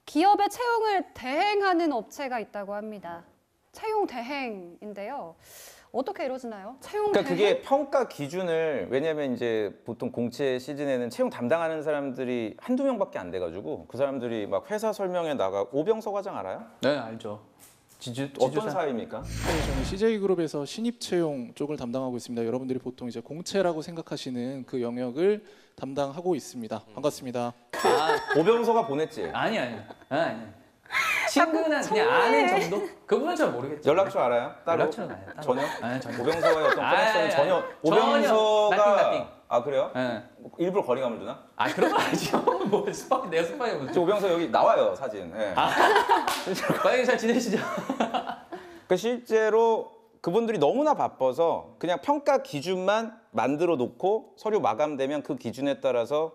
Speaker 5: 기업의 채용을 대행하는 업체가 있다고 합니다. 채용 대행인데요. 어떻게 이루어지나요? 채용
Speaker 4: 그러니까
Speaker 5: 대행?
Speaker 4: 그게 평가 기준을 왜냐면 이제 보통 공채 시즌에는 채용 담당하는 사람들이 한두 명밖에 안 돼가지고 그 사람들이 막 회사 설명에 나가 오병서 과장 알아요?
Speaker 6: 네 알죠.
Speaker 4: 어떤 사회입니까?
Speaker 7: 네, 저는 CJ그룹에서 신입 채용 쪽을 담당하고 있습니다. 여러분들이 보통 이제 공채라고 생각하시는 그 영역을 담당하고 있습니다. 반갑습니다.
Speaker 4: 오병서가 보냈지.
Speaker 6: 아니. 친구는 그냥 아는 정도? 그분은 잘 모르겠죠.
Speaker 4: 연락처 알아요? 따로?
Speaker 6: 연락처는 알아요. 따로.
Speaker 4: 전혀?
Speaker 6: 아니, 전혀.
Speaker 4: 오병서와의 어떤 커넥션은 전혀.
Speaker 6: 전혀.
Speaker 4: 오병서가
Speaker 6: 나띵.
Speaker 4: 아 그래요?
Speaker 6: 네.
Speaker 4: 일부러 거리감을 두나?
Speaker 6: 아 그런 거 아니죠. 뭐 스파이 내가 스파이 무슨.
Speaker 4: 저 오병서 여기 나와요 사진. 네.
Speaker 6: 만약에 잘 지내시죠?
Speaker 4: 그 실제로 그분들이 너무나 바빠서 그냥 평가 기준만 만들어 놓고 서류 마감되면 그 기준에 따라서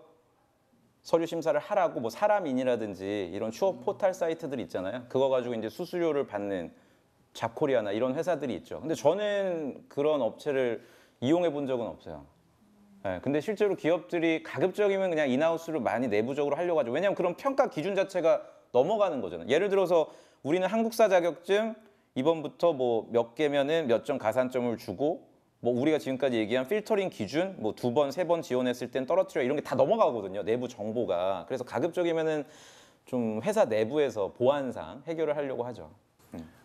Speaker 4: 서류 심사를 하라고 뭐 사람인이라든지 이런 취업 포털 사이트들 있잖아요. 그거 가지고 이제 수수료를 받는 잡코리아나 이런 회사들이 있죠. 근데 저는 그런 업체를 이용해 본 적은 없어요. 네, 근데 실제로 기업들이 가급적이면 그냥 인하우스를 많이 내부적으로 하려고 하죠. 왜냐하면 그런 평가 기준 자체가 넘어가는 거잖아요. 예를 들어서 우리는 한국사 자격증 이번부터 뭐 몇 개면은 몇 점 가산점을 주고 뭐 우리가 지금까지 얘기한 필터링 기준 뭐 2번, 3번 지원했을 땐 떨어뜨려 이런 게 다 넘어가거든요. 내부 정보가. 그래서 가급적이면은 좀 회사 내부에서 보안상 해결을 하려고 하죠.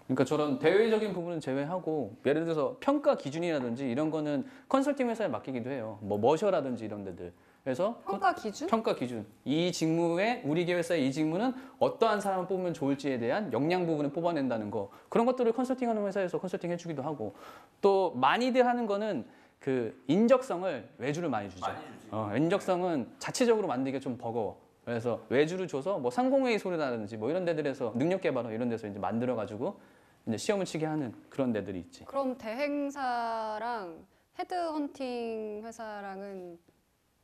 Speaker 6: 그러니까 저런 대외적인 부분은 제외하고 예를 들어서 평가 기준이라든지 이런 거는 컨설팅 회사에 맡기기도 해요. 뭐 머셔라든지 이런 데들. 그래서
Speaker 5: 평가 기준?
Speaker 6: 평가 기준. 이 직무에 우리 계열사의 이 직무는 어떠한 사람을 뽑으면 좋을지에 대한 역량 부분을 뽑아낸다는 거. 그런 것들을 컨설팅하는 회사에서 컨설팅 해주기도 하고 또 많이들 하는 거는 그 인적성을 외주를 많이 주죠. 인적성은 자체적으로 만들기가 좀 버거워. 그래서 외주를 줘서 뭐 상공회의 소리라든지 뭐 이런 데들에서 능력 개발원 이런 데서 이제 만들어 가지고 이제 시험을 치게 하는 그런 데들이 있지.
Speaker 5: 그럼 대행사랑 헤드헌팅 회사랑은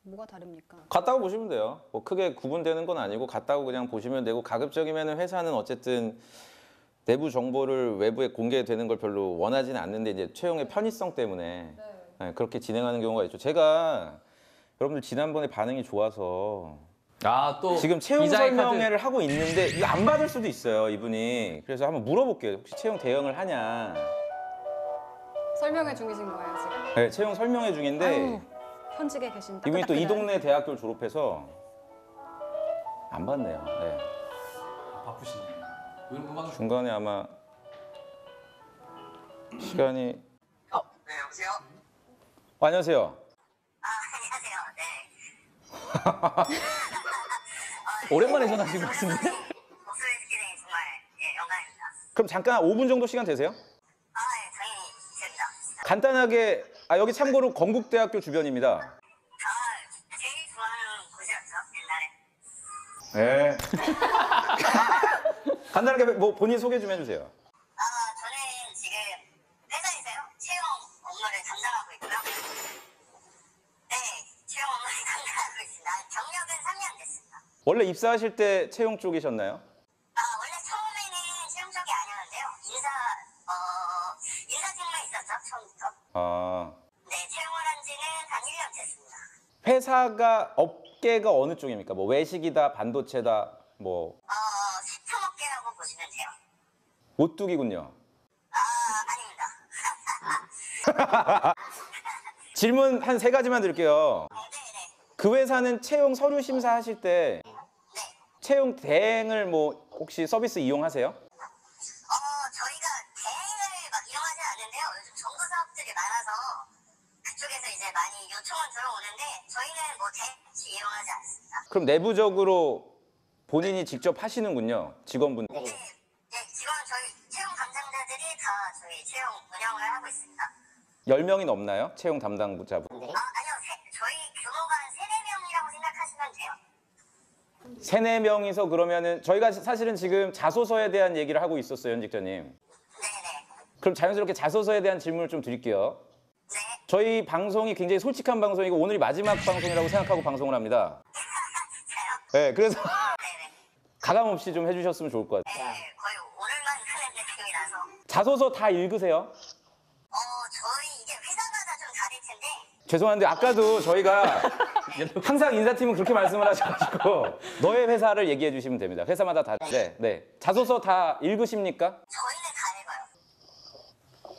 Speaker 5: 뭐가 다릅니까?
Speaker 4: 같다고 보시면 돼요. 뭐 크게 구분되는 건 아니고 같다고 그냥 보시면 되고 가급적이면 회사는 어쨌든 내부 정보를 외부에 공개되는 걸 별로 원하지는 않는데 이제 채용의 편의성 때문에 네, 그렇게 진행하는 경우가 있죠. 제가 여러분들 지난번에 반응이 좋아서
Speaker 6: 또
Speaker 4: 지금 채용
Speaker 6: 디자인
Speaker 4: 설명회를 하고 있는데 이거 안 받을 수도 있어요, 이분이. 그래서 한번 물어볼게요. 혹시 채용 대응을 하냐?
Speaker 5: 설명회 중이신 거예요 지금?
Speaker 4: 네, 채용 설명회 중인데
Speaker 5: 아유, 현직에 계신
Speaker 4: 이분이 또 이
Speaker 5: 따끈따끈한.
Speaker 4: 동네 대학교를 졸업해서 안 받네요. 네.
Speaker 6: 바쁘시네. 음악
Speaker 4: 중간에 아마 시간이
Speaker 3: 네, 여보세요?
Speaker 4: 안녕하세요.
Speaker 3: 안녕하세요. 네.
Speaker 6: 오랜만에 전화하신 것 같은데.
Speaker 3: 목소리 듣게 되니 정말 영광입니다.
Speaker 4: 그럼 잠깐 한 5분 정도 시간 되세요?
Speaker 3: 예, 당연히 있습니다.
Speaker 4: 간단하게 여기 참고로 건국대학교 주변입니다.
Speaker 3: 제일 좋아하는 곳이었죠, 옛날에.
Speaker 4: 네. 간단하게 뭐 본인 소개 좀 해주세요.
Speaker 3: 저는 지금 회사에서요 채용 업무를 담당하고 있고요. 네, 채용 업무를 담당하고 있습니다. 경력은 3년 됐습니다.
Speaker 4: 원래 입사하실 때 채용 쪽이셨나요?
Speaker 3: 원래 처음에는 채용 쪽이 아니었는데요. 인사 직무에 있었죠, 처음부터.
Speaker 4: 아,
Speaker 3: 네, 채용을 한 지는 한 1년 됐습니다.
Speaker 4: 회사가 업계가 어느 쪽입니까? 뭐 외식이다, 반도체다, 뭐
Speaker 3: 식품업계라고 보시면 돼요.
Speaker 4: 오뚜기군요.
Speaker 3: 아닙니다.
Speaker 4: 질문 한 3가지만 드릴게요.
Speaker 3: 네네.
Speaker 4: 그 회사는 채용 서류 심사하실 때 채용 대행을 뭐 혹시 서비스 이용하세요?
Speaker 3: 저희가 대행을 막 이용하지 않는데요. 요즘 정부 사업들이 많아서 그쪽에서 이제 많이 요청은 들어오는데 저희는 뭐 대행 이용하지 않습니다.
Speaker 4: 그럼 내부적으로 본인이 직접 하시는군요, 직원분들.
Speaker 3: 네, 지금 저희 채용 담당자들이 다 저희 채용 운영을 하고 있습니다.
Speaker 4: 10명이 넘나요? 채용 담당자분.
Speaker 3: 아니요, 저희 규모가 한 3, 4명이라고 생각하시면 돼요.
Speaker 4: 3, 4명이서 그러면은 저희가 사실은 지금 자소서에 대한 얘기를 하고 있었어요, 현직자님.
Speaker 3: 네네.
Speaker 4: 그럼 자연스럽게 자소서에 대한 질문을 좀 드릴게요.
Speaker 3: 네.
Speaker 4: 저희 방송이 굉장히 솔직한 방송이고 오늘이 마지막 방송이라고 생각하고 방송을 합니다.
Speaker 3: 저요?
Speaker 4: 네, 그래서
Speaker 3: 네네.
Speaker 4: 가감 없이 좀 해주셨으면 좋을 것 같아요.
Speaker 3: 네, 거의 오늘만 하는 느낌이라서.
Speaker 4: 자소서 다 읽으세요?
Speaker 3: 저희 이게 회사마다 좀 다를 텐데.
Speaker 4: 죄송한데 아까도 저희가 항상 인사팀은 그렇게 말씀을 하셔가지고 너의 회사를 얘기해 주시면 됩니다. 회사마다 다른데 네. 자소서 다 읽으십니까?
Speaker 3: 저희는 다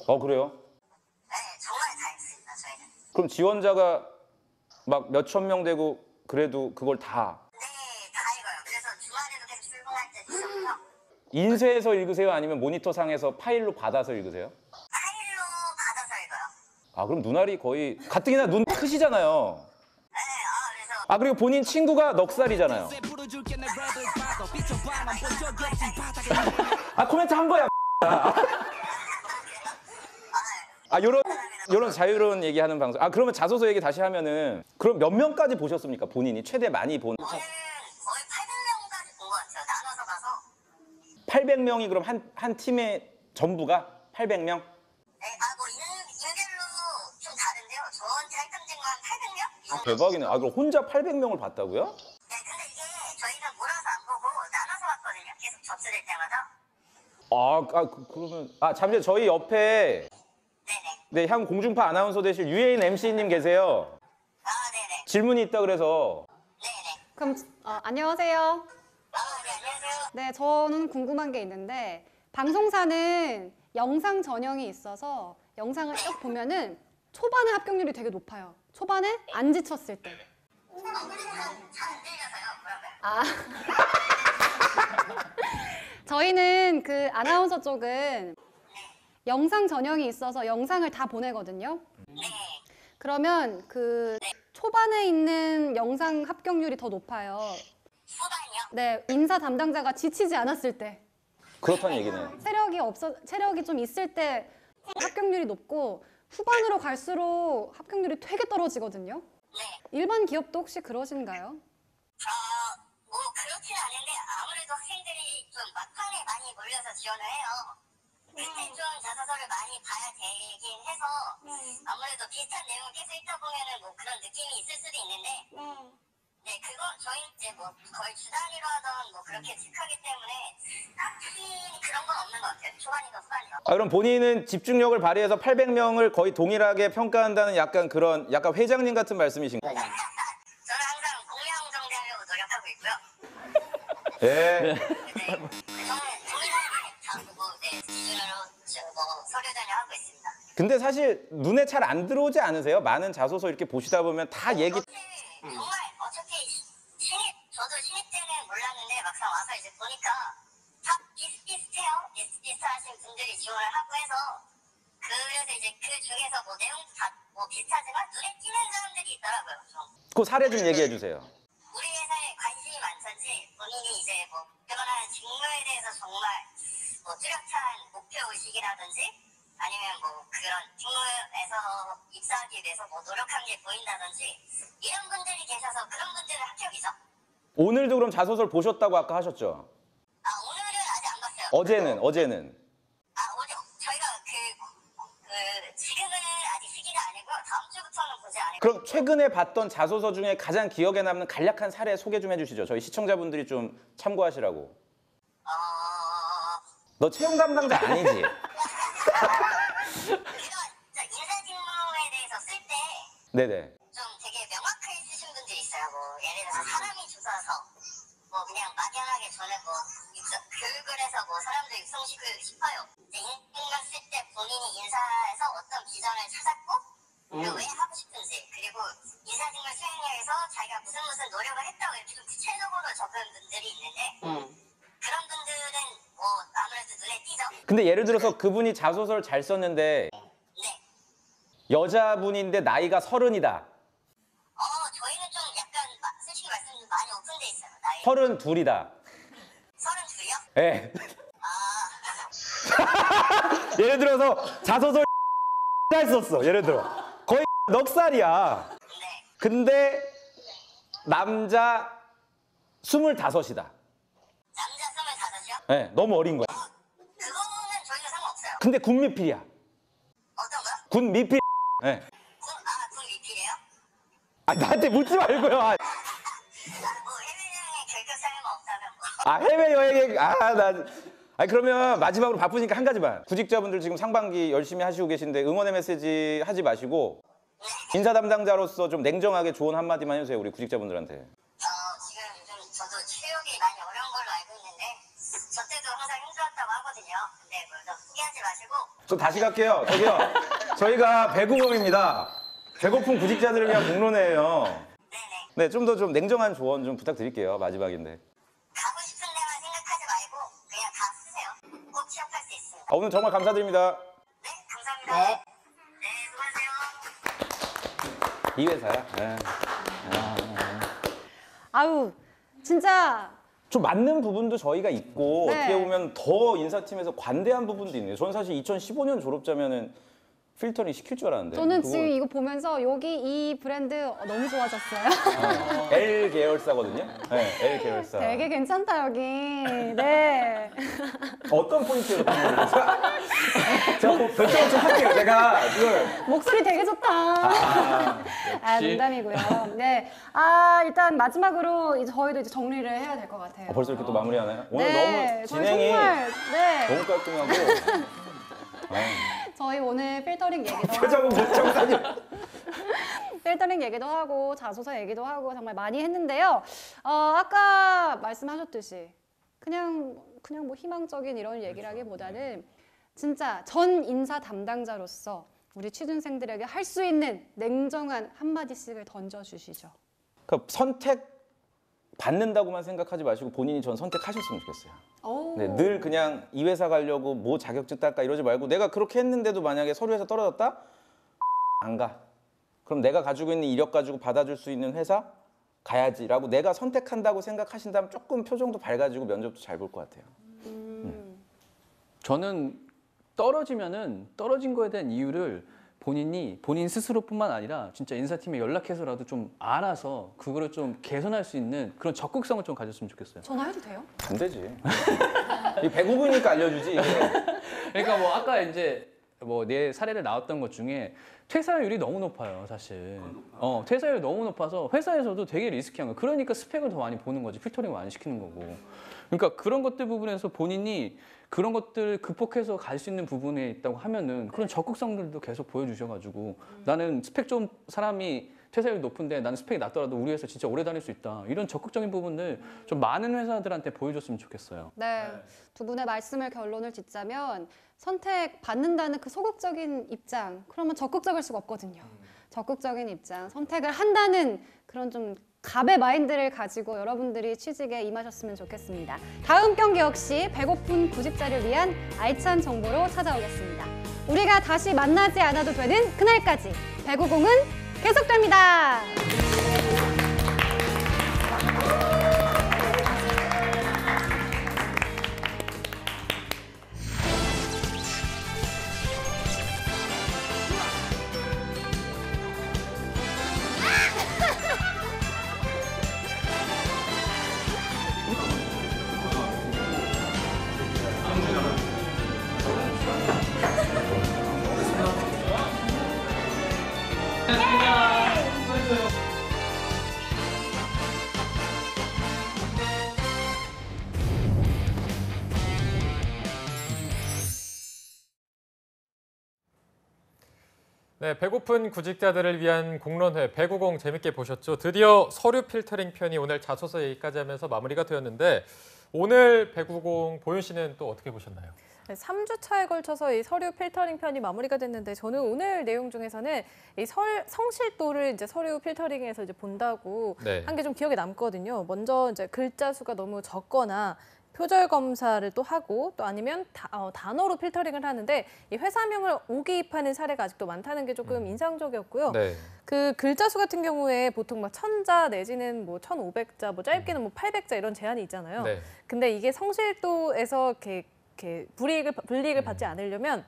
Speaker 3: 읽어요.
Speaker 4: 그래요?
Speaker 3: 네, 정말 다 읽습니다, 저희는.
Speaker 4: 그럼 지원자가 막 몇천 명 되고 그래도 그걸 다
Speaker 3: 네, 다 읽어요. 그래서 주말에도 계속 출근할 때도 있었고요.
Speaker 4: 인쇄해서 읽으세요? 아니면 모니터상에서 파일로 받아서 읽으세요?
Speaker 3: 파일로 받아서 읽어요.
Speaker 4: 아 그럼 눈알이 거의 가뜩이나 눈 크시잖아요.
Speaker 3: 네, 그래서
Speaker 4: 그리고 본인 친구가 넉살이잖아요. 코멘트 한 거야. 요런 자유로운 얘기하는 방송. 그러면 자소서 얘기 다시 하면은 그럼 몇 명까지 보셨습니까? 본인이 최대 많이 본.
Speaker 3: 저는 거의 800명까지 본 것 같아요. 나눠서 봐서.
Speaker 4: 800명이 그럼 한 팀의 전부가 800명?
Speaker 3: 네, 뭐 인별로 좀 다른데요. 저한테 할당된 거 한 800명?
Speaker 4: 대박이네. 그럼 혼자 800명을 봤다고요?
Speaker 3: 네, 근데 이게 저희는 몰아서 안 보고 나눠서 봤거든요. 계속 접수될 때마다.
Speaker 4: 그러면 잠시만 저희 옆에
Speaker 3: 네네.
Speaker 4: 향 공중파 아나운서 되실 유혜인 MC님 계세요.
Speaker 3: 네네.
Speaker 4: 질문이 있다 그래서.
Speaker 3: 네네.
Speaker 5: 그럼 안녕하세요.
Speaker 3: 네, 안녕하세요.
Speaker 5: 네, 저는 궁금한 게 있는데 방송사는 영상 전형이 있어서 영상을 쭉 보면은 초반에 합격률이 되게 높아요. 초반에 안 지쳤을 때.
Speaker 3: 잘안 들려서요, 그러면.
Speaker 5: 저희는 그 아나운서 쪽은 영상 전형이 있어서 영상을 다 보내거든요.
Speaker 3: 네.
Speaker 5: 그러면 그 초반에 있는 영상 합격률이 더 높아요.
Speaker 3: 후반이요?
Speaker 5: 네, 인사 담당자가 지치지 않았을 때.
Speaker 4: 그렇다는 얘기네요.
Speaker 5: 체력이 좀 있을 때 합격률이 높고 후반으로 갈수록 합격률이 되게 떨어지거든요.
Speaker 3: 네.
Speaker 5: 일반 기업도 혹시 그러신가요?
Speaker 3: 뭐 그렇진 않은데 아무래도 학생들이 좀 막판에 많이 몰려서 지원을 해요. 그때 좀 자소서를 많이 봐야 되긴 해서 아무래도 비슷한 내용을 계속 읽다 보면은 뭐 그런 느낌이 있을 수도 있는데 네, 그건 저희 이제 뭐 거의 주 단위로 하던 뭐 그렇게 체크하기 때문에 딱히 그런 건 없는 것 같아요. 초반이든 후반이든.
Speaker 4: 그럼 본인은 집중력을 발휘해서 800명을 거의 동일하게 평가한다는 약간 회장님 같은 말씀이신가요?
Speaker 3: 저는 항상 공명정대하려고 노력하고 있고요.
Speaker 4: 예.
Speaker 3: 네, 저는 동일하게 다 보고 기준으로 뭐 서류 전형하고 있습니다.
Speaker 4: 근데 사실 눈에 잘 안 들어오지 않으세요? 많은 자소서 이렇게 보시다 보면 다 얘기.
Speaker 3: 정말 어차피 저도 신입 때는 몰랐는데 막상 와서 이제 보니까 다 비슷비슷해요. 비슷비슷하신 분들이 지원을 하고 해서 그래서 이제 그 중에서 뭐 내용도 다 뭐 비슷하지만 눈에 띄는 사람들이 있더라고요. 좀.
Speaker 4: 그 사례 좀 얘기해 주세요.
Speaker 3: 우리 회사에 관심이 많던지 본인이 이제 뭐 그거나 직무에 대해서 정말 뭐 뚜렷한 목표 의식이라든지 아니면 뭐 그런 직무에서 입사하기 위해서 뭐 노력한 게 보인다든지 이런 분들이 계셔서 그런 분들은 합격이죠.
Speaker 4: 오늘도 그럼 자소서를 보셨다고 아까 하셨죠? 어제는
Speaker 3: 어제 저희가 지금은 아직 시기가 아니고 다음 주부터는 보지 않을 거예요.
Speaker 4: 그럼 최근에 봤던 자소서 중에 가장 기억에 남는 간략한 사례 소개 좀 해주시죠. 저희 시청자분들이 좀 참고하시라고. 너 채용 담당자 아니지?
Speaker 3: 우리가 진짜 인사직무에 대해서 쓸 때
Speaker 4: 네네.
Speaker 3: 좀 되게 명확하게 쓰신 분들이 있어요. 뭐 예를 들어서 사람이 조사서 뭐 그냥 막연하게 저는 뭐 교육을 해서 뭐 사람들 육성시키고 싶어요. 이제 인간 쓸 때 본인이 인사에서 어떤 비전을 찾았고 그리고 왜 하고 싶은지 그리고 인사직무 수행에 위해서 자기가 무슨 노력을 했다고 이렇게 좀 구체적으로 적은 분들이 있는데 그런 분들은 뭐 아무래도 눈에 띄죠.
Speaker 4: 근데 예를 들어서 그분이 자소서를 잘 썼는데
Speaker 3: 네.
Speaker 4: 여자분인데 나이가 30이다.
Speaker 3: 저희는 좀 약간 솔직히 말씀드리면 많이 오픈돼 있어요. 나이
Speaker 4: 32이다.
Speaker 3: 32요?
Speaker 4: 예. 예를 들어서 자소서 잘 썼어. 예를 들어 거의 넉살이야.
Speaker 3: 네.
Speaker 4: 근데 남자 25이다.
Speaker 3: 남자 25이요?
Speaker 4: 예, 너무 어린 거야.
Speaker 3: 그거는 저희는 상관없어요.
Speaker 4: 근데 군 미필이야.
Speaker 3: 어떤 거요?
Speaker 4: 군 미필. 예.
Speaker 3: 군 미필이에요?
Speaker 4: 아 나한테 묻지 말고요.
Speaker 3: 뭐 해외여행에 결격 사유가 없다면 뭐.
Speaker 4: 아 해외여행에 그러면 마지막으로 바쁘니까 한 가지만. 구직자분들 지금 상반기 열심히 하시고 계신데 응원의 메시지 하지 마시고 인사 담당자로서 좀 냉정하게 조언 한마디만 해주세요. 우리 구직자분들한테.
Speaker 3: 지금 요즘 저도 취업이 많이 어려운 걸로 알고 있는데 저 때도 항상 힘들었다고 하거든요. 근데 뭐 포기하지 마시고
Speaker 4: 저 다시 갈게요. 저기요. 저희가 배구공입니다. 배고픈 구직자들을 위한 공론회예요.
Speaker 3: 네네.
Speaker 4: 네, 좀 더 좀 냉정한 조언 좀 부탁드릴게요. 마지막인데.
Speaker 3: 가고 싶은 데만 생각하지 말고 그냥 다 쓰세요. 꼭 취업할 수 있습니다.
Speaker 4: 오늘 정말 감사드립니다.
Speaker 3: 네, 감사합니다. 네, 수고하세요.
Speaker 4: 이 회사야. 네.
Speaker 5: 아우 진짜
Speaker 4: 좀 맞는 부분도 저희가 있고
Speaker 5: 네.
Speaker 4: 어떻게 보면 더 인사팀에서 관대한 부분도 있네요. 저는 사실 2015년 졸업자면은 필터링 시킬 줄 알았는데.
Speaker 5: 저는
Speaker 4: 그거
Speaker 5: 지금 이거 보면서 여기 이 브랜드 너무 좋아졌어요.
Speaker 4: L 계열사거든요. 네, L 계열사.
Speaker 5: 되게 괜찮다 여기. 네.
Speaker 4: 어떤 포인트로 제가 뭐 결정을 좀 할게요. 제가 이걸
Speaker 5: 목소리 되게 좋다. 농담이고요. 네. 일단 마지막으로 이제 저희도 이제 정리를 해야 될 것 같아요.
Speaker 4: 벌써 이렇게 또 마무리하나요? 오늘
Speaker 5: 네,
Speaker 4: 너무
Speaker 5: 저희
Speaker 4: 진행이
Speaker 5: 정말 네.
Speaker 4: 너무 깔끔하고.
Speaker 5: 저희 오늘 필터링 얘기도
Speaker 4: 표정은 못 참다니.
Speaker 5: 필터링 얘기도 하고 자소서 얘기도 하고 정말 많이 했는데요. 아까 말씀하셨듯이 그냥 뭐 희망적인 이런 얘기라기보다는 진짜 전 인사 담당자로서 우리 취준생들에게 할 수 있는 냉정한 한마디씩을 던져주시죠.
Speaker 4: 그러니까 선택 받는다고만 생각하지 마시고 본인이 전 선택하셨으면 좋겠어요.
Speaker 5: 오.
Speaker 4: 네, 늘 그냥 이 회사 가려고 뭐 자격증 딸까 이러지 말고 내가 그렇게 했는데도 만약에 서류에서 떨어졌다? 안 가. 그럼 내가 가지고 있는 이력 가지고 받아줄 수 있는 회사 가야지라고 내가 선택한다고 생각하신다면 조금 표정도 밝아지고 면접도 잘 볼 것 같아요.
Speaker 6: 저는 떨어지면은 떨어진 거에 대한 이유를 본인 스스로뿐만 아니라 진짜 인사팀에 연락해서라도 좀 알아서 그거를 좀 개선할 수 있는 그런 적극성을 좀 가졌으면 좋겠어요.
Speaker 5: 전화해도 돼요?
Speaker 4: 안 되지. 이 배구부니까 알려주지. 이게.
Speaker 6: 그러니까 뭐 아까 이제 뭐 내 사례를 나왔던 것 중에 퇴사율이 너무 높아요, 사실. 퇴사율이 너무 높아서 회사에서도 되게 리스키한 거. 그러니까 스펙을 더 많이 보는 거지, 필터링을 많이 시키는 거고. 그러니까 그런 것들 부분에서 본인이 그런 것들 극복해서 갈 수 있는 부분에 있다고 하면은 그런 적극성들도 계속 보여주셔가지고 나는 스펙 좀 사람이 퇴사율이 높은데 나는 스펙이 낮더라도 우리 회사 진짜 오래 다닐 수 있다. 이런 적극적인 부분을 좀 많은 회사들한테 보여줬으면 좋겠어요.
Speaker 5: 네. 두 분의 말씀을 결론을 짓자면 선택 받는다는 그 소극적인 입장, 그러면 적극적일 수가 없거든요. 적극적인 입장, 선택을 한다는 그런 좀 갑의 마인드를 가지고 여러분들이 취직에 임하셨으면 좋겠습니다. 다음 경기 역시 배고픈 구직자를 위한 알찬 정보로 찾아오겠습니다. 우리가 다시 만나지 않아도 되는 그날까지 배구공은 계속됩니다.
Speaker 1: 네, 배고픈 구직자들을 위한 공론회 배구공 재밌게 보셨죠? 드디어 서류 필터링 편이 오늘 자소서 얘기까지 하면서 마무리가 되었는데 오늘 배구공 보윤 씨는 또 어떻게 보셨나요?
Speaker 2: 네, 3주차에 걸쳐서 이 서류 필터링 편이 마무리가 됐는데 저는 오늘 내용 중에서는 이 성실도를 이제 서류 필터링에서 이제 본다고
Speaker 1: 네.
Speaker 2: 한 게 좀 기억에 남거든요. 먼저 이제 글자 수가 너무 적거나 표절 검사를 또 하고 또 아니면 단어로 필터링을 하는데 이 회사명을 오기입하는 사례가 아직도 많다는 게 조금 인상적이었고요.
Speaker 1: 네.
Speaker 2: 그 글자 수 같은 경우에 보통 막 1000자 내지는 뭐 1500자, 뭐 짧게는 뭐 800자 이런 제한이 있잖아요.
Speaker 1: 네.
Speaker 2: 근데 이게 성실도에서 이렇게 불이익을 받지 않으려면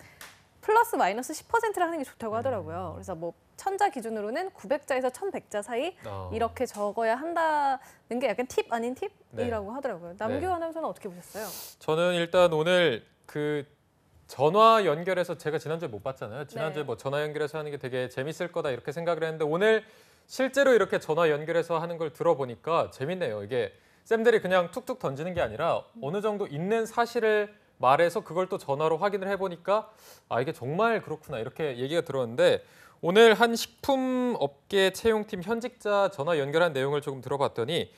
Speaker 2: 플러스 마이너스 10%를 하는 게 좋다고 하더라고요. 그래서 뭐 1000자 기준으로는 900자에서 1100자 사이 이렇게 적어야 한다는 게 약간 팁 아닌 팁이라고
Speaker 1: 네.
Speaker 2: 하더라고요. 남규
Speaker 1: 네.
Speaker 2: 아나운서는 어떻게 보셨어요?
Speaker 1: 저는 일단 오늘 그 전화 연결해서 제가 지난주에 못 봤잖아요. 지난주에
Speaker 2: 네.
Speaker 1: 뭐 전화 연결해서 하는 게 되게 재밌을 거다 이렇게 생각을 했는데 오늘 실제로 이렇게 전화 연결해서 하는 걸 들어보니까 재밌네요. 이게 쌤들이 그냥 툭툭 던지는 게 아니라 어느 정도 있는 사실을 말해서 그걸 또 전화로 확인을 해보니까 아 이게 정말 그렇구나 이렇게 얘기가 들었는데 오늘 한 식품업계 채용팀 현직자 전화 연결한 내용을 조금 들어봤더니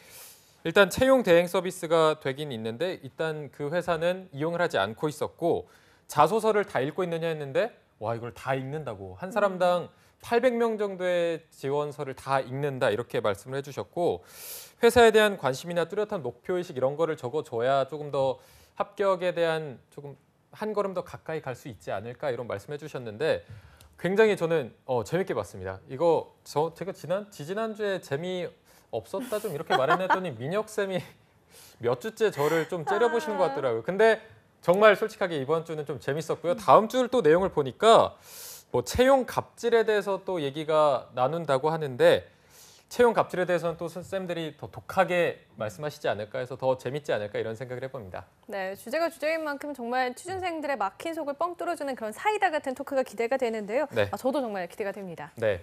Speaker 1: 일단 채용 대행 서비스가 되긴 있는데 일단 그 회사는 이용을 하지 않고 있었고 자소서를 다 읽고 있느냐 했는데 와 이걸 다 읽는다고 한 사람당 800명 정도의 지원서를 다 읽는다 이렇게 말씀을 해주셨고 회사에 대한 관심이나 뚜렷한 목표의식 이런 거를 적어줘야 조금 더 합격에 대한 조금 한 걸음 더 가까이 갈 수 있지 않을까 이런 말씀해 주셨는데 굉장히 저는 재밌게 봤습니다. 이거 제가 지난주에 재미 없었다 좀 이렇게 말했더니 민혁 쌤이 몇 주째 저를 좀 째려보시는 것 같더라고요. 근데 정말 솔직하게 이번 주는 좀 재밌었고요. 다음 주 또 내용을 보니까 뭐 채용 갑질에 대해서 또 얘기가 나눈다고 하는데 채용 갑질에 대해서는 또 쌤들이 더 독하게 말씀하시지 않을까 해서 더 재밌지 않을까 이런 생각을 해봅니다.
Speaker 2: 네, 주제가 주제인 만큼 정말 취준생들의 막힌 속을 뻥 뚫어주는 그런 사이다 같은 토크가 기대가 되는데요.
Speaker 1: 네.
Speaker 2: 저도 정말 기대가 됩니다.
Speaker 1: 네.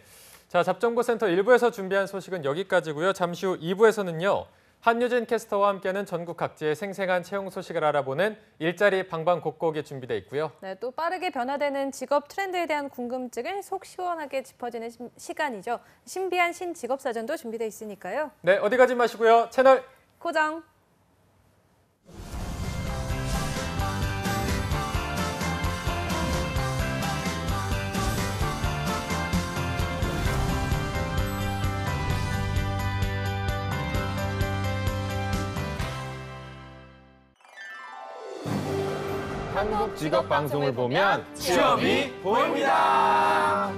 Speaker 1: 자, 잡정보센터 1부에서 준비한 소식은 여기까지고요. 잠시 후 2부에서는요. 한유진 캐스터와 함께하는 전국 각지의 생생한 채용 소식을 알아보는 일자리 방방곡곡이 준비되어 있고요.
Speaker 2: 네, 또 빠르게 변화되는 직업 트렌드에 대한 궁금증을 속 시원하게 짚어지는 시간이죠. 신비한 신직업 사전도 준비되어 있으니까요.
Speaker 1: 네, 어디 가지 마시고요. 채널
Speaker 2: 고정.
Speaker 1: 한국 직업 방송을 보면
Speaker 2: 취업이
Speaker 1: 보입니다.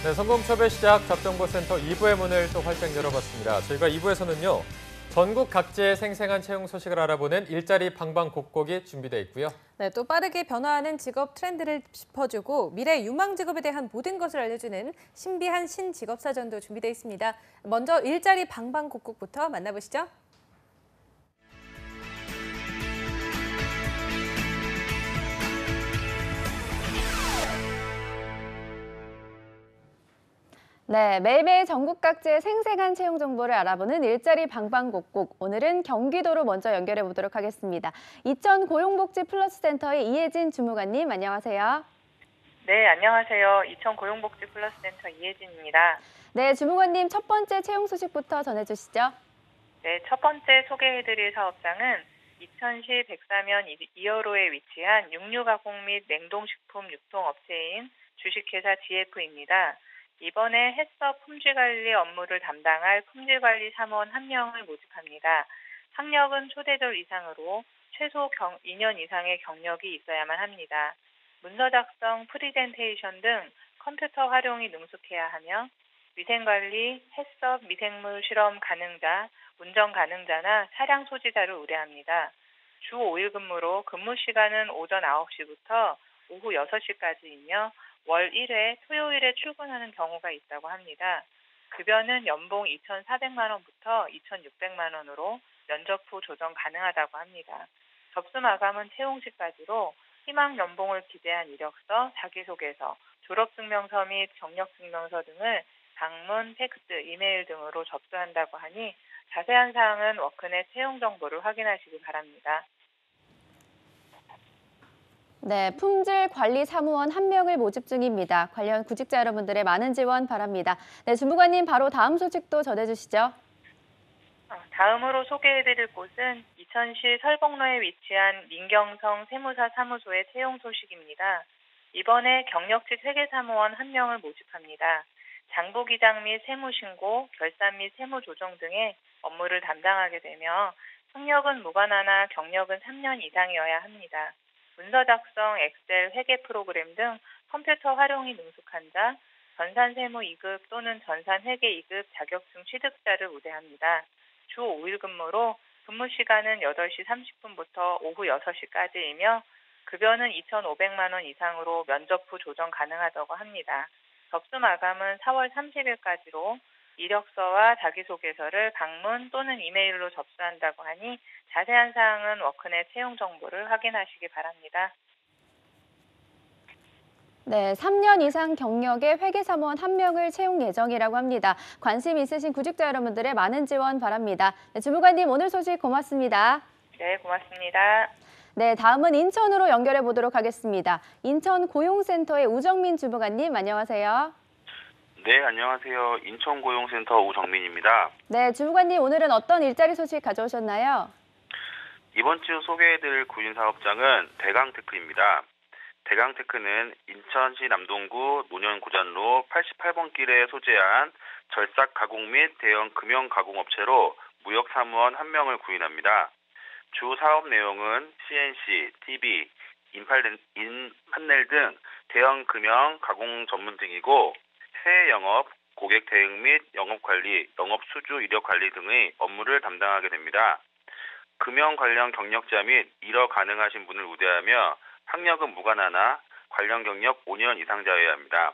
Speaker 1: 네, 성공첩의 시작 잡정보센터 2부의 문을 또 활짝 열어봤습니다. 저희가 2부에서는요. 전국 각지의 생생한 채용 소식을 알아보는 일자리 방방곡곡이 준비되어 있고요.
Speaker 2: 네, 또 빠르게 변화하는 직업 트렌드를 짚어주고 미래 유망 직업에 대한 모든 것을 알려주는 신비한 신직업 사전도 준비되어 있습니다. 먼저 일자리 방방곡곡부터 만나보시죠.
Speaker 8: 네, 매일매일 전국 각지의 생생한 채용 정보를 알아보는 일자리 방방곡곡. 오늘은 경기도로 먼저 연결해 보도록 하겠습니다. 이천 고용복지 플러스 센터의 이혜진 주무관님, 안녕하세요.
Speaker 9: 네, 안녕하세요. 이천 고용복지 플러스 센터 이혜진입니다.
Speaker 8: 네, 주무관님 첫 번째 채용 소식부터 전해주시죠.
Speaker 9: 네, 첫 번째 소개해드릴 사업장은 이천시 백사면 2호로에 위치한 육류가공 및 냉동식품 유통업체인 주식회사 GF입니다. 이번에 햇섭 품질관리 업무를 담당할 품질관리 3원 1명을 모집합니다. 학력은 초대졸 이상으로 최소 2년 이상의 경력이 있어야만 합니다. 문서 작성, 프리젠테이션 등 컴퓨터 활용이 능숙해야 하며 위생관리, 햇섭, 미생물 실험 가능자, 운전 가능자나 차량 소지자를 우려합니다. 주 5일 근무로 근무 시간은 오전 9시부터 오후 6시까지이며 월 1회 토요일에 출근하는 경우가 있다고 합니다. 급여는 연봉 2,400만 원부터 2,600만 원으로 면접 후 조정 가능하다고 합니다. 접수 마감은 채용 시까지로 희망 연봉을 기재한 이력서, 자기소개서, 졸업증명서 및 경력증명서 등을 방문, 팩스, 이메일 등으로 접수한다고 하니 자세한 사항은 워크넷 채용 정보를 확인하시기 바랍니다.
Speaker 8: 네, 품질 관리 사무원 1명을 모집 중입니다. 관련 구직자 여러분들의 많은 지원 바랍니다. 네, 주무관님 바로 다음 소식도 전해주시죠.
Speaker 9: 다음으로 소개해드릴 곳은 이천시 설복로에 위치한 민경성 세무사 사무소의 채용 소식입니다. 이번에 경력직 회계사무원 1명을 모집합니다. 장부기장 및 세무신고, 결산 및 세무조정 등의 업무를 담당하게 되며 학력은 무관하나 경력은 3년 이상이어야 합니다. 문서 작성, 엑셀, 회계 프로그램 등 컴퓨터 활용이 능숙한 자, 전산세무 2급 또는 전산회계 2급 자격증 취득자를 우대합니다. 주 5일 근무로 근무 시간은 8시 30분부터 오후 6시까지이며 급여는 2,500만 원 이상으로 면접 후 조정 가능하다고 합니다. 접수 마감은 4월 30일까지로 이력서와 자기소개서를 방문 또는 이메일로 접수한다고 하니 자세한 사항은 워크넷 채용 정보를 확인하시기 바랍니다.
Speaker 8: 네, 3년 이상 경력의 회계사무원 1명을 채용 예정이라고 합니다. 관심 있으신 구직자 여러분들의 많은 지원 바랍니다. 네, 주무관님 오늘 소식 고맙습니다.
Speaker 9: 네, 고맙습니다.
Speaker 8: 네, 다음은 인천으로 연결해 보도록 하겠습니다. 인천 고용센터의 우정민 주무관님 안녕하세요.
Speaker 10: 네, 안녕하세요. 인천고용센터 우정민입니다.
Speaker 8: 네, 주무관님 오늘은 어떤 일자리 소식 가져오셨나요?
Speaker 10: 이번 주 소개해드릴 구인사업장은 대강테크입니다. 대강테크는 인천시 남동구 논현고잔로 88번 길에 소재한 절삭 가공 및 대형 금형 가공업체로 무역사무원 1명을 구인합니다. 주 사업 내용은 CNC, TV, 인판넬 등 대형 금형 가공 전문 등이고 해외 영업, 고객 대응 및 영업 관리, 영업 수주 이력 관리 등의 업무를 담당하게 됩니다. 금형 관련 경력자 및 일어 가능하신 분을 우대하며 학력은 무관하나 관련 경력 5년 이상자여야 합니다.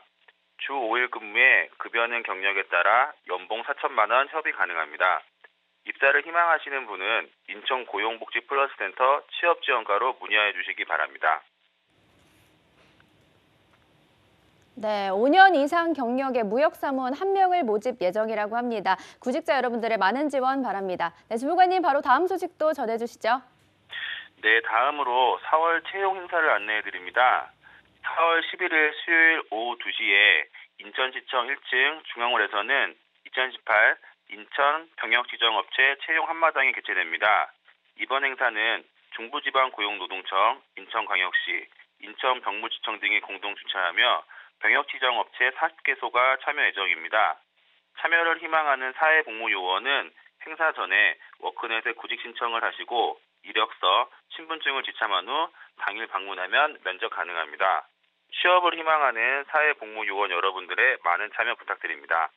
Speaker 10: 주 5일 근무에 급여는 경력에 따라 연봉 4천만 원 협의 가능합니다. 입사를 희망하시는 분은 인천고용복지플러스센터 취업지원과로 문의해 주시기 바랍니다.
Speaker 8: 네, 5년 이상 경력의 무역사무원 1명을 모집 예정이라고 합니다. 구직자 여러분들의 많은 지원 바랍니다. 네, 주무관님 바로 다음 소식도 전해주시죠.
Speaker 10: 네, 다음으로 4월 채용 행사를 안내해 드립니다. 4월 11일 수요일 오후 2시에 인천시청 1층 중앙홀에서는 2018 인천 병역지정업체 채용 한마당이 개최됩니다. 이번 행사는 중부지방고용노동청, 인천광역시, 인천병무지청 등이 공동 주최하며 병역지정업체 40개소가 참여 예정입니다. 참여를 희망하는 사회복무요원은 행사 전에 워크넷에 구직 신청을 하시고 이력서, 신분증을 지참한 후 당일 방문하면 면접 가능합니다. 취업을 희망하는 사회복무요원 여러분들의 많은 참여 부탁드립니다.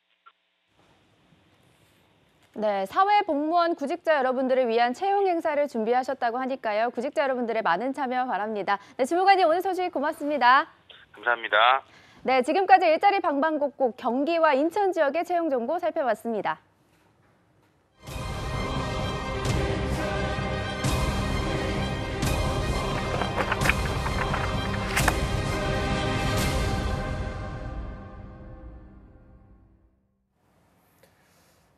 Speaker 8: 네, 사회복무원 구직자 여러분들을 위한 채용 행사를 준비하셨다고 하니까요. 구직자 여러분들의 많은 참여 바랍니다. 네, 주무관님 오늘 소식 고맙습니다.
Speaker 10: 감사합니다.
Speaker 8: 네, 지금까지 일자리 방방곡곡 경기와 인천 지역의 채용 정보 살펴봤습니다.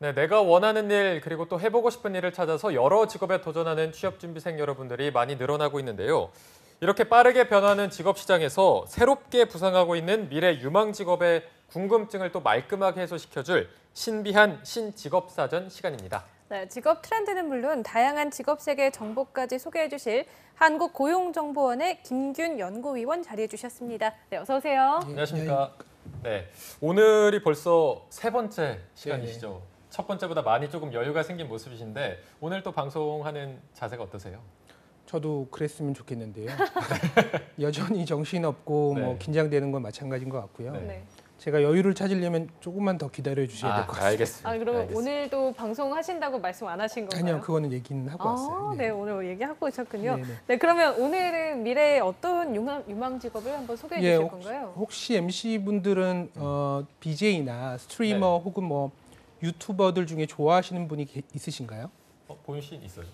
Speaker 1: 네, 내가 원하는 일 그리고 또 해보고 싶은 일을 찾아서 여러 직업에 도전하는 취업준비생 여러분들이 많이 늘어나고 있는데요. 이렇게 빠르게 변하는 직업 시장에서 새롭게 부상하고 있는 미래 유망 직업의 궁금증을 또 말끔하게 해소시켜줄 신비한 신직업사전 시간입니다.
Speaker 2: 네, 직업 트렌드는 물론 다양한 직업 세계 정보까지 소개해 주실 한국고용정보원의 김균 연구위원 자리해 주셨습니다. 네, 어서 오세요.
Speaker 1: 안녕하십니까. 네, 오늘이 벌써 세 번째 시간이시죠. 첫 번째보다 많이 조금 여유가 생긴 모습이신데 오늘 또 방송하는 자세가 어떠세요?
Speaker 11: 저도 그랬으면 좋겠는데요. 여전히 정신없고 뭐 긴장되는 건 마찬가지인 것 같고요. 제가 여유를 찾으려면 조금만 더 기다려 주셔야 될 것 같습니다.
Speaker 1: 알겠습니다.
Speaker 2: 그러면
Speaker 1: 알겠습니다.
Speaker 2: 오늘도 방송하신다고 말씀 안 하신 건가요?
Speaker 11: 아니요, 그거는 얘기는 하고 왔어요.
Speaker 2: 네, 오늘 얘기하고 있었군요.
Speaker 11: 네네.
Speaker 2: 네, 그러면 오늘은 미래의 어떤 유망 직업을 한번 소개해 주실 건가요?
Speaker 11: 혹시 MC 분들은 BJ나 스트리머 혹은 뭐 유튜버들 중에 좋아하시는 분이 있으신가요?
Speaker 1: 본신 있어요?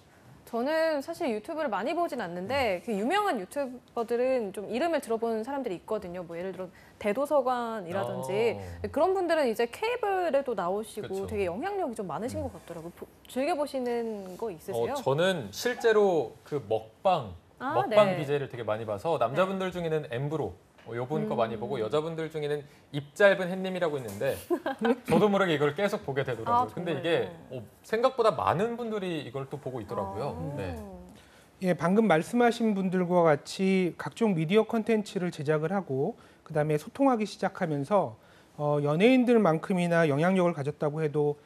Speaker 2: 저는 사실 유튜브를 많이 보진 않는데 그 유명한 유튜버들은 좀 이름을 들어본 사람들이 있거든요. 뭐 예를 들어 대도서관이라든지 그런 분들은 이제 케이블에도 나오시고
Speaker 1: 그쵸.
Speaker 2: 되게 영향력이 좀 많으신 것 같더라고요. 즐겨 보시는 거 있으세요?
Speaker 1: 저는 실제로 그 먹방
Speaker 2: 네.
Speaker 1: BJ를 되게 많이 봐서 남자분들 중에는 엠브로 요분 거 많이 보고 여자분들 중에는 입 짧은 햇님이라고 있는데 저도 모르게 이걸 계속 보게 되더라고요. 근데 이게 생각보다 많은 분들이 이걸 또 보고 있더라고요. 네.
Speaker 11: 예, 방금 말씀하신 분들과 같이 각종 미디어 콘텐츠를 제작을 하고 그다음에 소통하기 시작하면서 연예인들만큼이나 영향력을 가졌다고 해도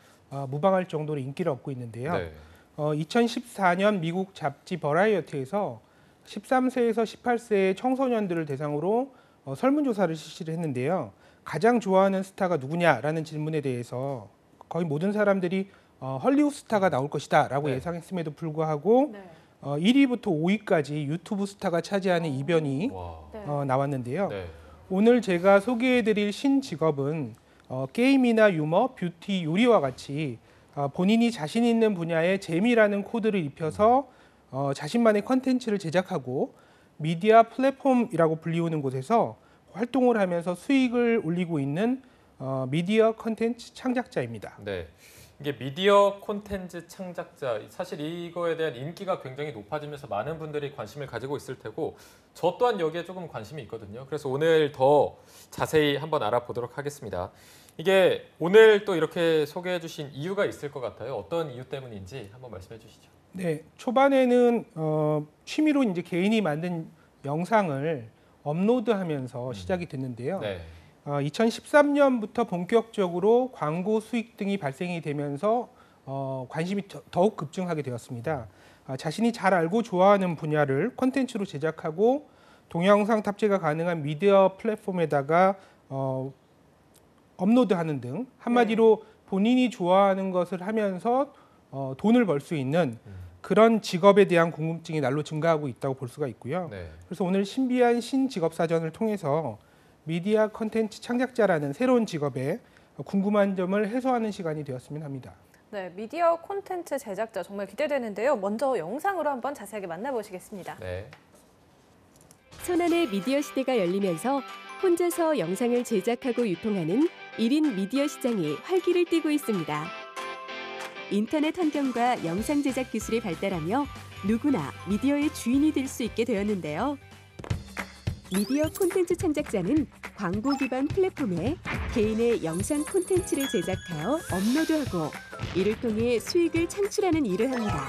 Speaker 11: 무방할 정도로 인기를 얻고 있는데요.
Speaker 1: 네.
Speaker 11: 2014년 미국 잡지 버라이어티에서 13세에서 18세의 청소년들을 대상으로 설문조사를 실시를 했는데요. 가장 좋아하는 스타가 누구냐라는 질문에 대해서 거의 모든 사람들이 헐리우드 스타가 나올 것이다라고 예상했음에도 불구하고 1위부터 5위까지 유튜브 스타가 차지하는 이변이 나왔는데요.
Speaker 1: 네.
Speaker 11: 오늘 제가 소개해드릴 신직업은 게임이나 유머, 뷰티, 요리와 같이 본인이 자신 있는 분야의 재미라는 코드를 입혀서 자신만의 컨텐츠를 제작하고 미디어 플랫폼이라고 불리우는 곳에서 활동을 하면서 수익을 올리고 있는 미디어 컨텐츠 창작자입니다.
Speaker 1: 네. 이게 미디어 콘텐츠 창작자, 사실 이거에 대한 인기가 굉장히 높아지면서 많은 분들이 관심을 가지고 있을 테고 저 또한 여기에 조금 관심이 있거든요. 그래서 오늘 더 자세히 한번 알아보도록 하겠습니다. 이게 오늘 또 이렇게 소개해 주신 이유가 있을 것 같아요. 어떤 이유 때문인지 한번 말씀해 주시죠.
Speaker 11: 네, 초반에는 취미로 이제 개인이 만든 영상을 업로드하면서 시작이 됐는데요. 2013년부터 본격적으로 광고 수익 등이 발생이 되면서 관심이 더욱 급증하게 되었습니다. 자신이 잘 알고 좋아하는 분야를 콘텐츠로 제작하고 동영상 탑재가 가능한 미디어 플랫폼에다가 업로드하는 등 한마디로 본인이 좋아하는 것을 하면서 돈을 벌 수 있는 그런 직업에 대한 궁금증이 날로 증가하고 있다고 볼 수가 있고요. 그래서 오늘 신비한 신직업 사전을 통해서 미디어 콘텐츠 창작자라는 새로운 직업에 궁금한 점을 해소하는 시간이 되었으면 합니다.
Speaker 2: 네, 미디어 콘텐츠 제작자 정말 기대되는데요. 먼저 영상으로 한번 자세하게 만나보시겠습니다.
Speaker 1: 네.
Speaker 12: 손안의 미디어 시대가 열리면서 혼자서 영상을 제작하고 유통하는 1인 미디어 시장이 활기를 띠고 있습니다. 인터넷 환경과 영상 제작 기술이 발달하며 누구나 미디어의 주인이 될 수 있게 되었는데요. 미디어 콘텐츠 창작자는 광고 기반 플랫폼에 개인의 영상 콘텐츠를 제작하여 업로드하고 이를 통해 수익을 창출하는 일을 합니다.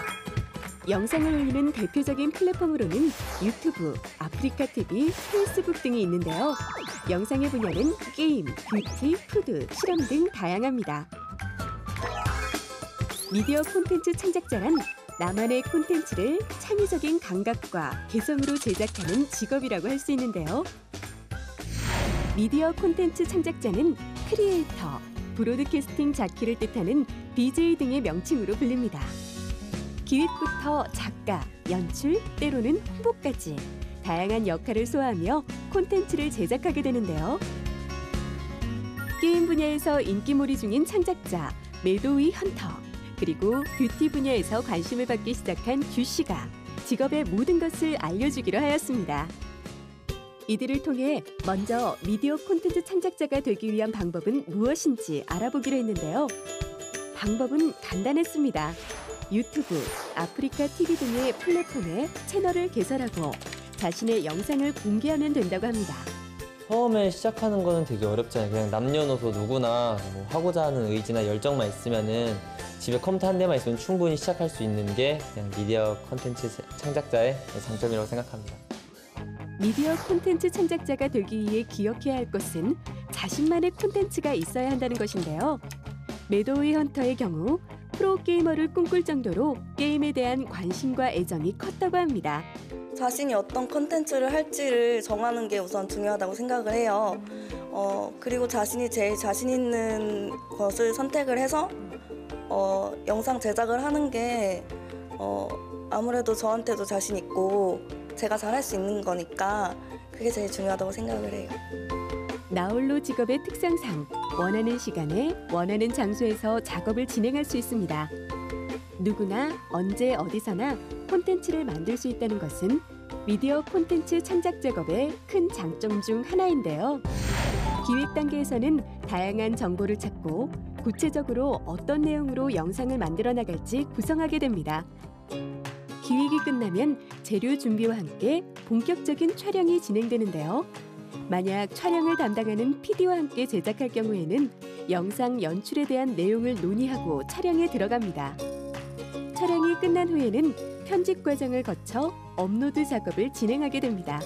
Speaker 12: 영상을 올리는 대표적인 플랫폼으로는 유튜브, 아프리카 TV, 페이스북 등이 있는데요. 영상의 분야는 게임, 뷰티, 푸드, 실험 등 다양합니다. 미디어 콘텐츠 창작자란 나만의 콘텐츠를 창의적인 감각과 개성으로 제작하는 직업이라고 할 수 있는데요. 미디어 콘텐츠 창작자는 크리에이터, 브로드캐스팅 자키를 뜻하는 BJ 등의 명칭으로 불립니다. 기획부터 작가, 연출, 때로는 홍보까지 다양한 역할을 소화하며 콘텐츠를 제작하게 되는데요. 게임 분야에서 인기몰이 중인 창작자 매도위 헌터, 그리고 뷰티 분야에서 관심을 받기 시작한 규씨가 직업의 모든 것을 알려주기로 하였습니다. 이들을 통해 먼저 미디어 콘텐츠 창작자가 되기 위한 방법은 무엇인지 알아보기로 했는데요. 방법은 간단했습니다. 유튜브, 아프리카 TV 등의 플랫폼에 채널을 개설하고 자신의 영상을 공개하면 된다고 합니다.
Speaker 13: 처음에 시작하는 거는 되게 어렵잖아요. 그냥 남녀노소 누구나 뭐 하고자 하는 의지나 열정만 있으면은 집에 컴퓨터 한 대만 있으면 충분히 시작할 수 있는 게 그냥 미디어 콘텐츠 창작자의 장점이라고 생각합니다.
Speaker 12: 미디어 콘텐츠 창작자가 되기 위해 기억해야 할 것은 자신만의 콘텐츠가 있어야 한다는 것인데요. 매도위 헌터의 경우 프로게이머를 꿈꿀 정도로 게임에 대한 관심과 애정이 컸다고 합니다.
Speaker 14: 자신이 어떤 콘텐츠를 할지를 정하는 게 우선 중요하다고 생각을 해요. 그리고 자신이 제일 자신 있는 것을 선택을 해서 영상 제작을 하는 게 아무래도 저한테도 자신 있고 제가 잘할 수 있는 거니까 그게 제일 중요하다고 생각을 해요.
Speaker 12: 나홀로 직업의 특성상 원하는 시간에 원하는 장소에서 작업을 진행할 수 있습니다. 누구나 언제 어디서나 콘텐츠를 만들 수 있다는 것은 미디어 콘텐츠 창작 작업의 큰 장점 중 하나인데요. 기획 단계에서는 다양한 정보를 찾고 구체적으로 어떤 내용으로 영상을 만들어 나갈지 구성하게 됩니다. 기획이 끝나면 재료 준비와 함께 본격적인 촬영이 진행되는데요. 만약 촬영을 담당하는 PD와 함께 제작할 경우에는 영상 연출에 대한 내용을 논의하고 촬영에 들어갑니다. 촬영이 끝난 후에는 편집 과정을 거쳐 업로드 작업을 진행하게 됩니다.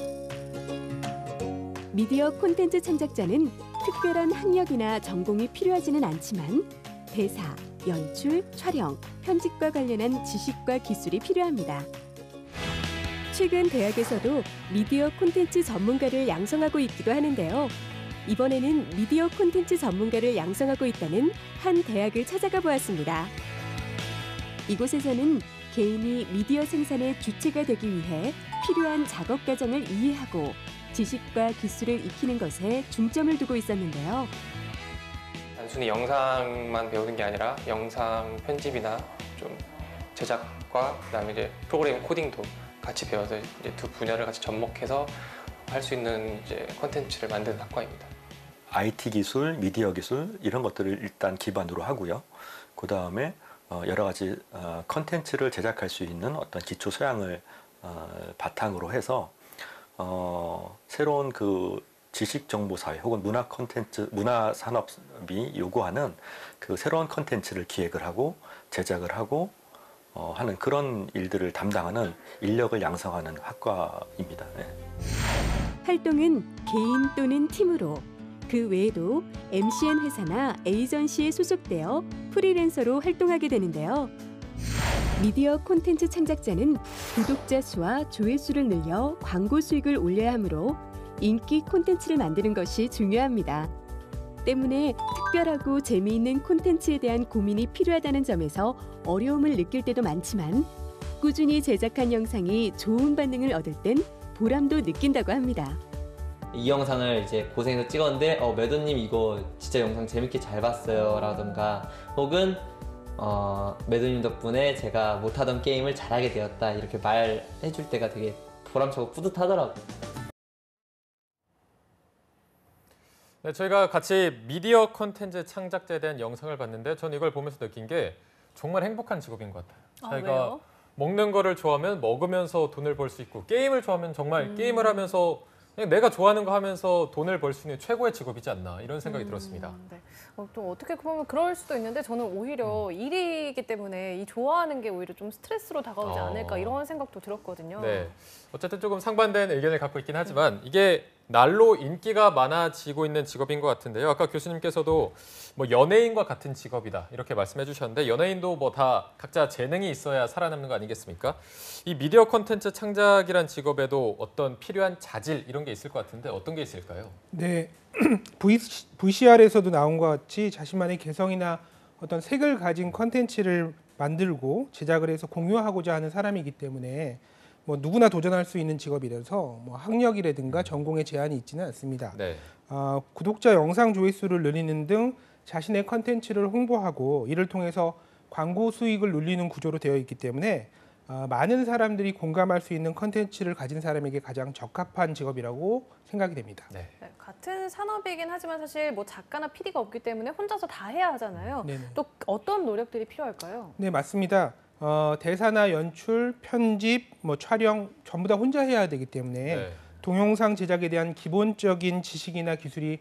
Speaker 12: 미디어 콘텐츠 창작자는 특별한 학력이나 전공이 필요하지는 않지만 대사, 연출, 촬영, 편집과 관련한 지식과 기술이 필요합니다. 최근 대학에서도 미디어 콘텐츠 전문가를 양성하고 있기도 하는데요. 이번에는 미디어 콘텐츠 전문가를 양성하고 있다는 한 대학을 찾아가 보았습니다. 이곳에서는 개인이 미디어 생산의 주체가 되기 위해 필요한 작업 과정을 이해하고 지식과 기술을 익히는 것에 중점을 두고 있었는데요.
Speaker 15: 단순히 영상만 배우는 게 아니라 영상 편집이나 좀 제작과 그다음에 이제 프로그래밍 코딩도 같이 배워서 이제 두 분야를 같이 접목해서 할 수 있는 이제 콘텐츠를 만드는 학과입니다.
Speaker 16: IT 기술, 미디어 기술 이런 것들을 일단 기반으로 하고요. 그 다음에 여러 가지 콘텐츠를 제작할 수 있는 어떤 기초 소양을 바탕으로 해서 새로운 그 지식 정보 사회 혹은 문화 콘텐츠, 문화 산업이 요구하는 그 새로운 콘텐츠를 기획을 하고 제작을 하고 하는 그런 일들을 담당하는 인력을 양성하는 학과입니다. 네.
Speaker 12: 활동은 개인 또는 팀으로, 그 외에도 MCN 회사나 에이전시에 소속되어 프리랜서로 활동하게 되는데요. 미디어 콘텐츠 창작자는 구독자 수와 조회수를 늘려 광고 수익을 올려야 하므로 인기 콘텐츠를 만드는 것이 중요합니다. 때문에 특별하고 재미있는 콘텐츠에 대한 고민이 필요하다는 점에서 어려움을 느낄 때도 많지만 꾸준히 제작한 영상이 좋은 반응을 얻을 땐 보람도 느낀다고 합니다.
Speaker 13: 이 영상을 이제 고생해서 찍었는데 매도님 이거 진짜 영상 재밌게 잘 봤어요 라던가 혹은 매도님 덕분에 제가 못하던 게임을 잘하게 되었다 이렇게 말해줄 때가 되게 보람차고 뿌듯하더라고요.
Speaker 1: 네, 저희가 같이 미디어 콘텐츠 창작자에 대한 영상을 봤는데 저는 이걸 보면서 느낀 게 정말 행복한 직업인 것 같아요. 저희가
Speaker 2: 왜요?
Speaker 1: 먹는 거를 좋아하면 먹으면서 돈을 벌 수 있고 게임을 좋아하면 정말 게임을 하면서 그냥 내가 좋아하는 거 하면서 돈을 벌 수 있는 최고의 직업이지 않나 이런 생각이 들었습니다.
Speaker 2: 네. 또 어떻게 보면 그럴 수도 있는데 저는 오히려 일이기 때문에 이 좋아하는 게 오히려 좀 스트레스로 다가오지 않을까 이런 생각도 들었거든요.
Speaker 1: 네, 어쨌든 조금 상반된 의견을 갖고 있긴 하지만 이게 날로 인기가 많아지고 있는 직업인 것 같은데요. 아까 교수님께서도 뭐 연예인과 같은 직업이다 이렇게 말씀해 주셨는데 연예인도 뭐 다 각자 재능이 있어야 살아남는 거 아니겠습니까? 이 미디어 콘텐츠 창작이란 직업에도 어떤 필요한 자질 이런 게 있을 것 같은데 어떤 게 있을까요?
Speaker 11: 네, VCR에서도 나온 것 같이 자신만의 개성이나 어떤 색을 가진 콘텐츠를 만들고 제작을 해서 공유하고자 하는 사람이기 때문에 뭐 누구나 도전할 수 있는 직업이라서 뭐 학력이라든가 전공에 제한이 있지는 않습니다.
Speaker 1: 네.
Speaker 11: 구독자 영상 조회수를 늘리는 등 자신의 콘텐츠를 홍보하고 이를 통해서 광고 수익을 눌리는 구조로 되어 있기 때문에 많은 사람들이 공감할 수 있는 콘텐츠를 가진 사람에게 가장 적합한 직업이라고 생각이 됩니다.
Speaker 1: 네.
Speaker 2: 네, 같은 산업이긴 하지만 사실 뭐 작가나 PD가 없기 때문에 혼자서 다 해야 하잖아요.
Speaker 11: 네네.
Speaker 2: 또 어떤 노력들이 필요할까요?
Speaker 11: 네, 맞습니다. 대사나 연출, 편집, 뭐 촬영 전부 다 혼자 해야 되기 때문에
Speaker 1: 네.
Speaker 11: 동영상 제작에 대한 기본적인 지식이나 기술이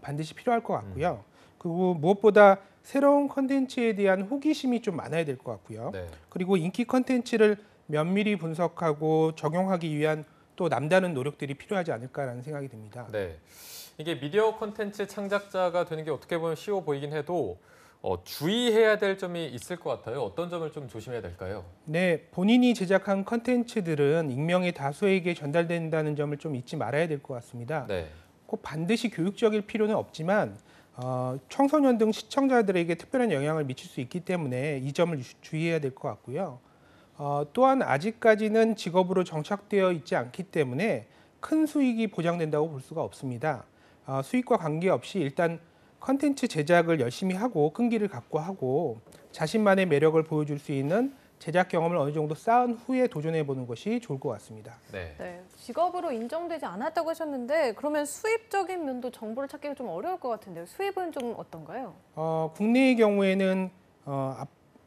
Speaker 11: 반드시 필요할 것 같고요. 그리고 무엇보다 새로운 콘텐츠에 대한 호기심이 좀 많아야 될 것 같고요.
Speaker 1: 네.
Speaker 11: 그리고 인기 콘텐츠를 면밀히 분석하고 적용하기 위한 또 남다른 노력들이 필요하지 않을까라는 생각이 듭니다.
Speaker 1: 네, 이게 미디어 콘텐츠 창작자가 되는 게 어떻게 보면 쉬워 보이긴 해도 주의해야 될 점이 있을 것 같아요. 어떤 점을 좀 조심해야 될까요?
Speaker 11: 네, 본인이 제작한 콘텐츠들은 익명의 다수에게 전달된다는 점을 좀 잊지 말아야 될 것 같습니다.
Speaker 1: 네.
Speaker 11: 꼭 반드시 교육적일 필요는 없지만 청소년 등 시청자들에게 특별한 영향을 미칠 수 있기 때문에 이 점을 주의해야 될 것 같고요. 또한 아직까지는 직업으로 정착되어 있지 않기 때문에 큰 수익이 보장된다고 볼 수가 없습니다. 수익과 관계없이 일단 컨텐츠 제작을 열심히 하고 끈기를 갖고 하고 자신만의 매력을 보여줄 수 있는 제작 경험을 어느 정도 쌓은 후에 도전해보는 것이 좋을 것 같습니다.
Speaker 2: 네, 직업으로 인정되지 않았다고 하셨는데 그러면 수입적인 면도 정보를 찾기가 좀 어려울 것 같은데요. 수입은 좀 어떤가요?
Speaker 11: 국내의 경우에는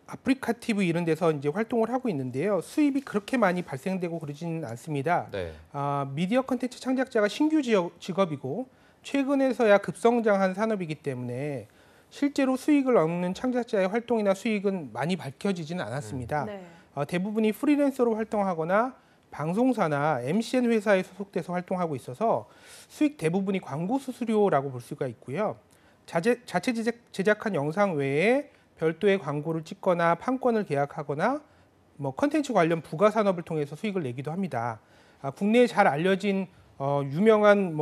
Speaker 11: 아프리카 TV 이런 데서 이제 활동을 하고 있는데요. 수입이 그렇게 많이 발생되고 그러지는 않습니다.
Speaker 1: 네.
Speaker 11: 미디어 콘텐츠 창작자가 신규 직업이고 최근에서야 급성장한 산업이기 때문에 실제로 수익을 얻는 창작자의 활동이나 수익은 많이 밝혀지지는 않았습니다.
Speaker 2: 네.
Speaker 11: 대부분이 프리랜서로 활동하거나 방송사나 MCN 회사에 소속돼서 활동하고 있어서 수익 대부분이 광고 수수료라고 볼 수가 있고요. 자체 제작한 영상 외에 별도의 광고를 찍거나 판권을 계약하거나 컨텐츠 관련 부가 산업을 통해서 수익을 내기도 합니다. 국내에 잘 알려진 유명한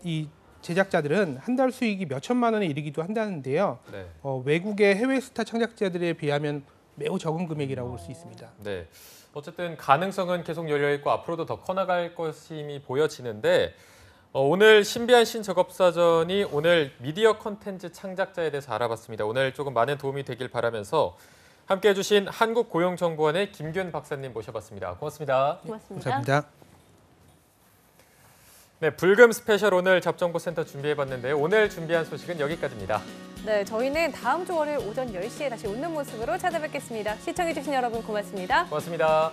Speaker 11: 이 제작자들은 한 달 수익이 몇 천만 원에 이르기도 한다는데요.
Speaker 1: 네.
Speaker 11: 외국의 해외 스타 창작자들에 비하면 매우 적은 금액이라고 볼 수 있습니다.
Speaker 1: 네. 어쨌든 가능성은 계속 열려 있고 앞으로도 더 커나갈 것임이 보여지는데 오늘 신비한 신작업사전이 오늘 미디어 콘텐츠 창작자에 대해서 알아봤습니다. 오늘 조금 많은 도움이 되길 바라면서 함께해 주신 한국고용정보원의 김규현 박사님 모셔봤습니다. 고맙습니다.
Speaker 2: 고맙습니다.
Speaker 11: 감사합니다.
Speaker 1: 네, 불금 스페셜 오늘 잡정보센터 준비해봤는데요. 오늘 준비한 소식은 여기까지입니다.
Speaker 2: 네, 저희는 다음 주 월요일 오전 10시에 다시 웃는 모습으로 찾아뵙겠습니다. 시청해주신 여러분 고맙습니다.
Speaker 1: 고맙습니다.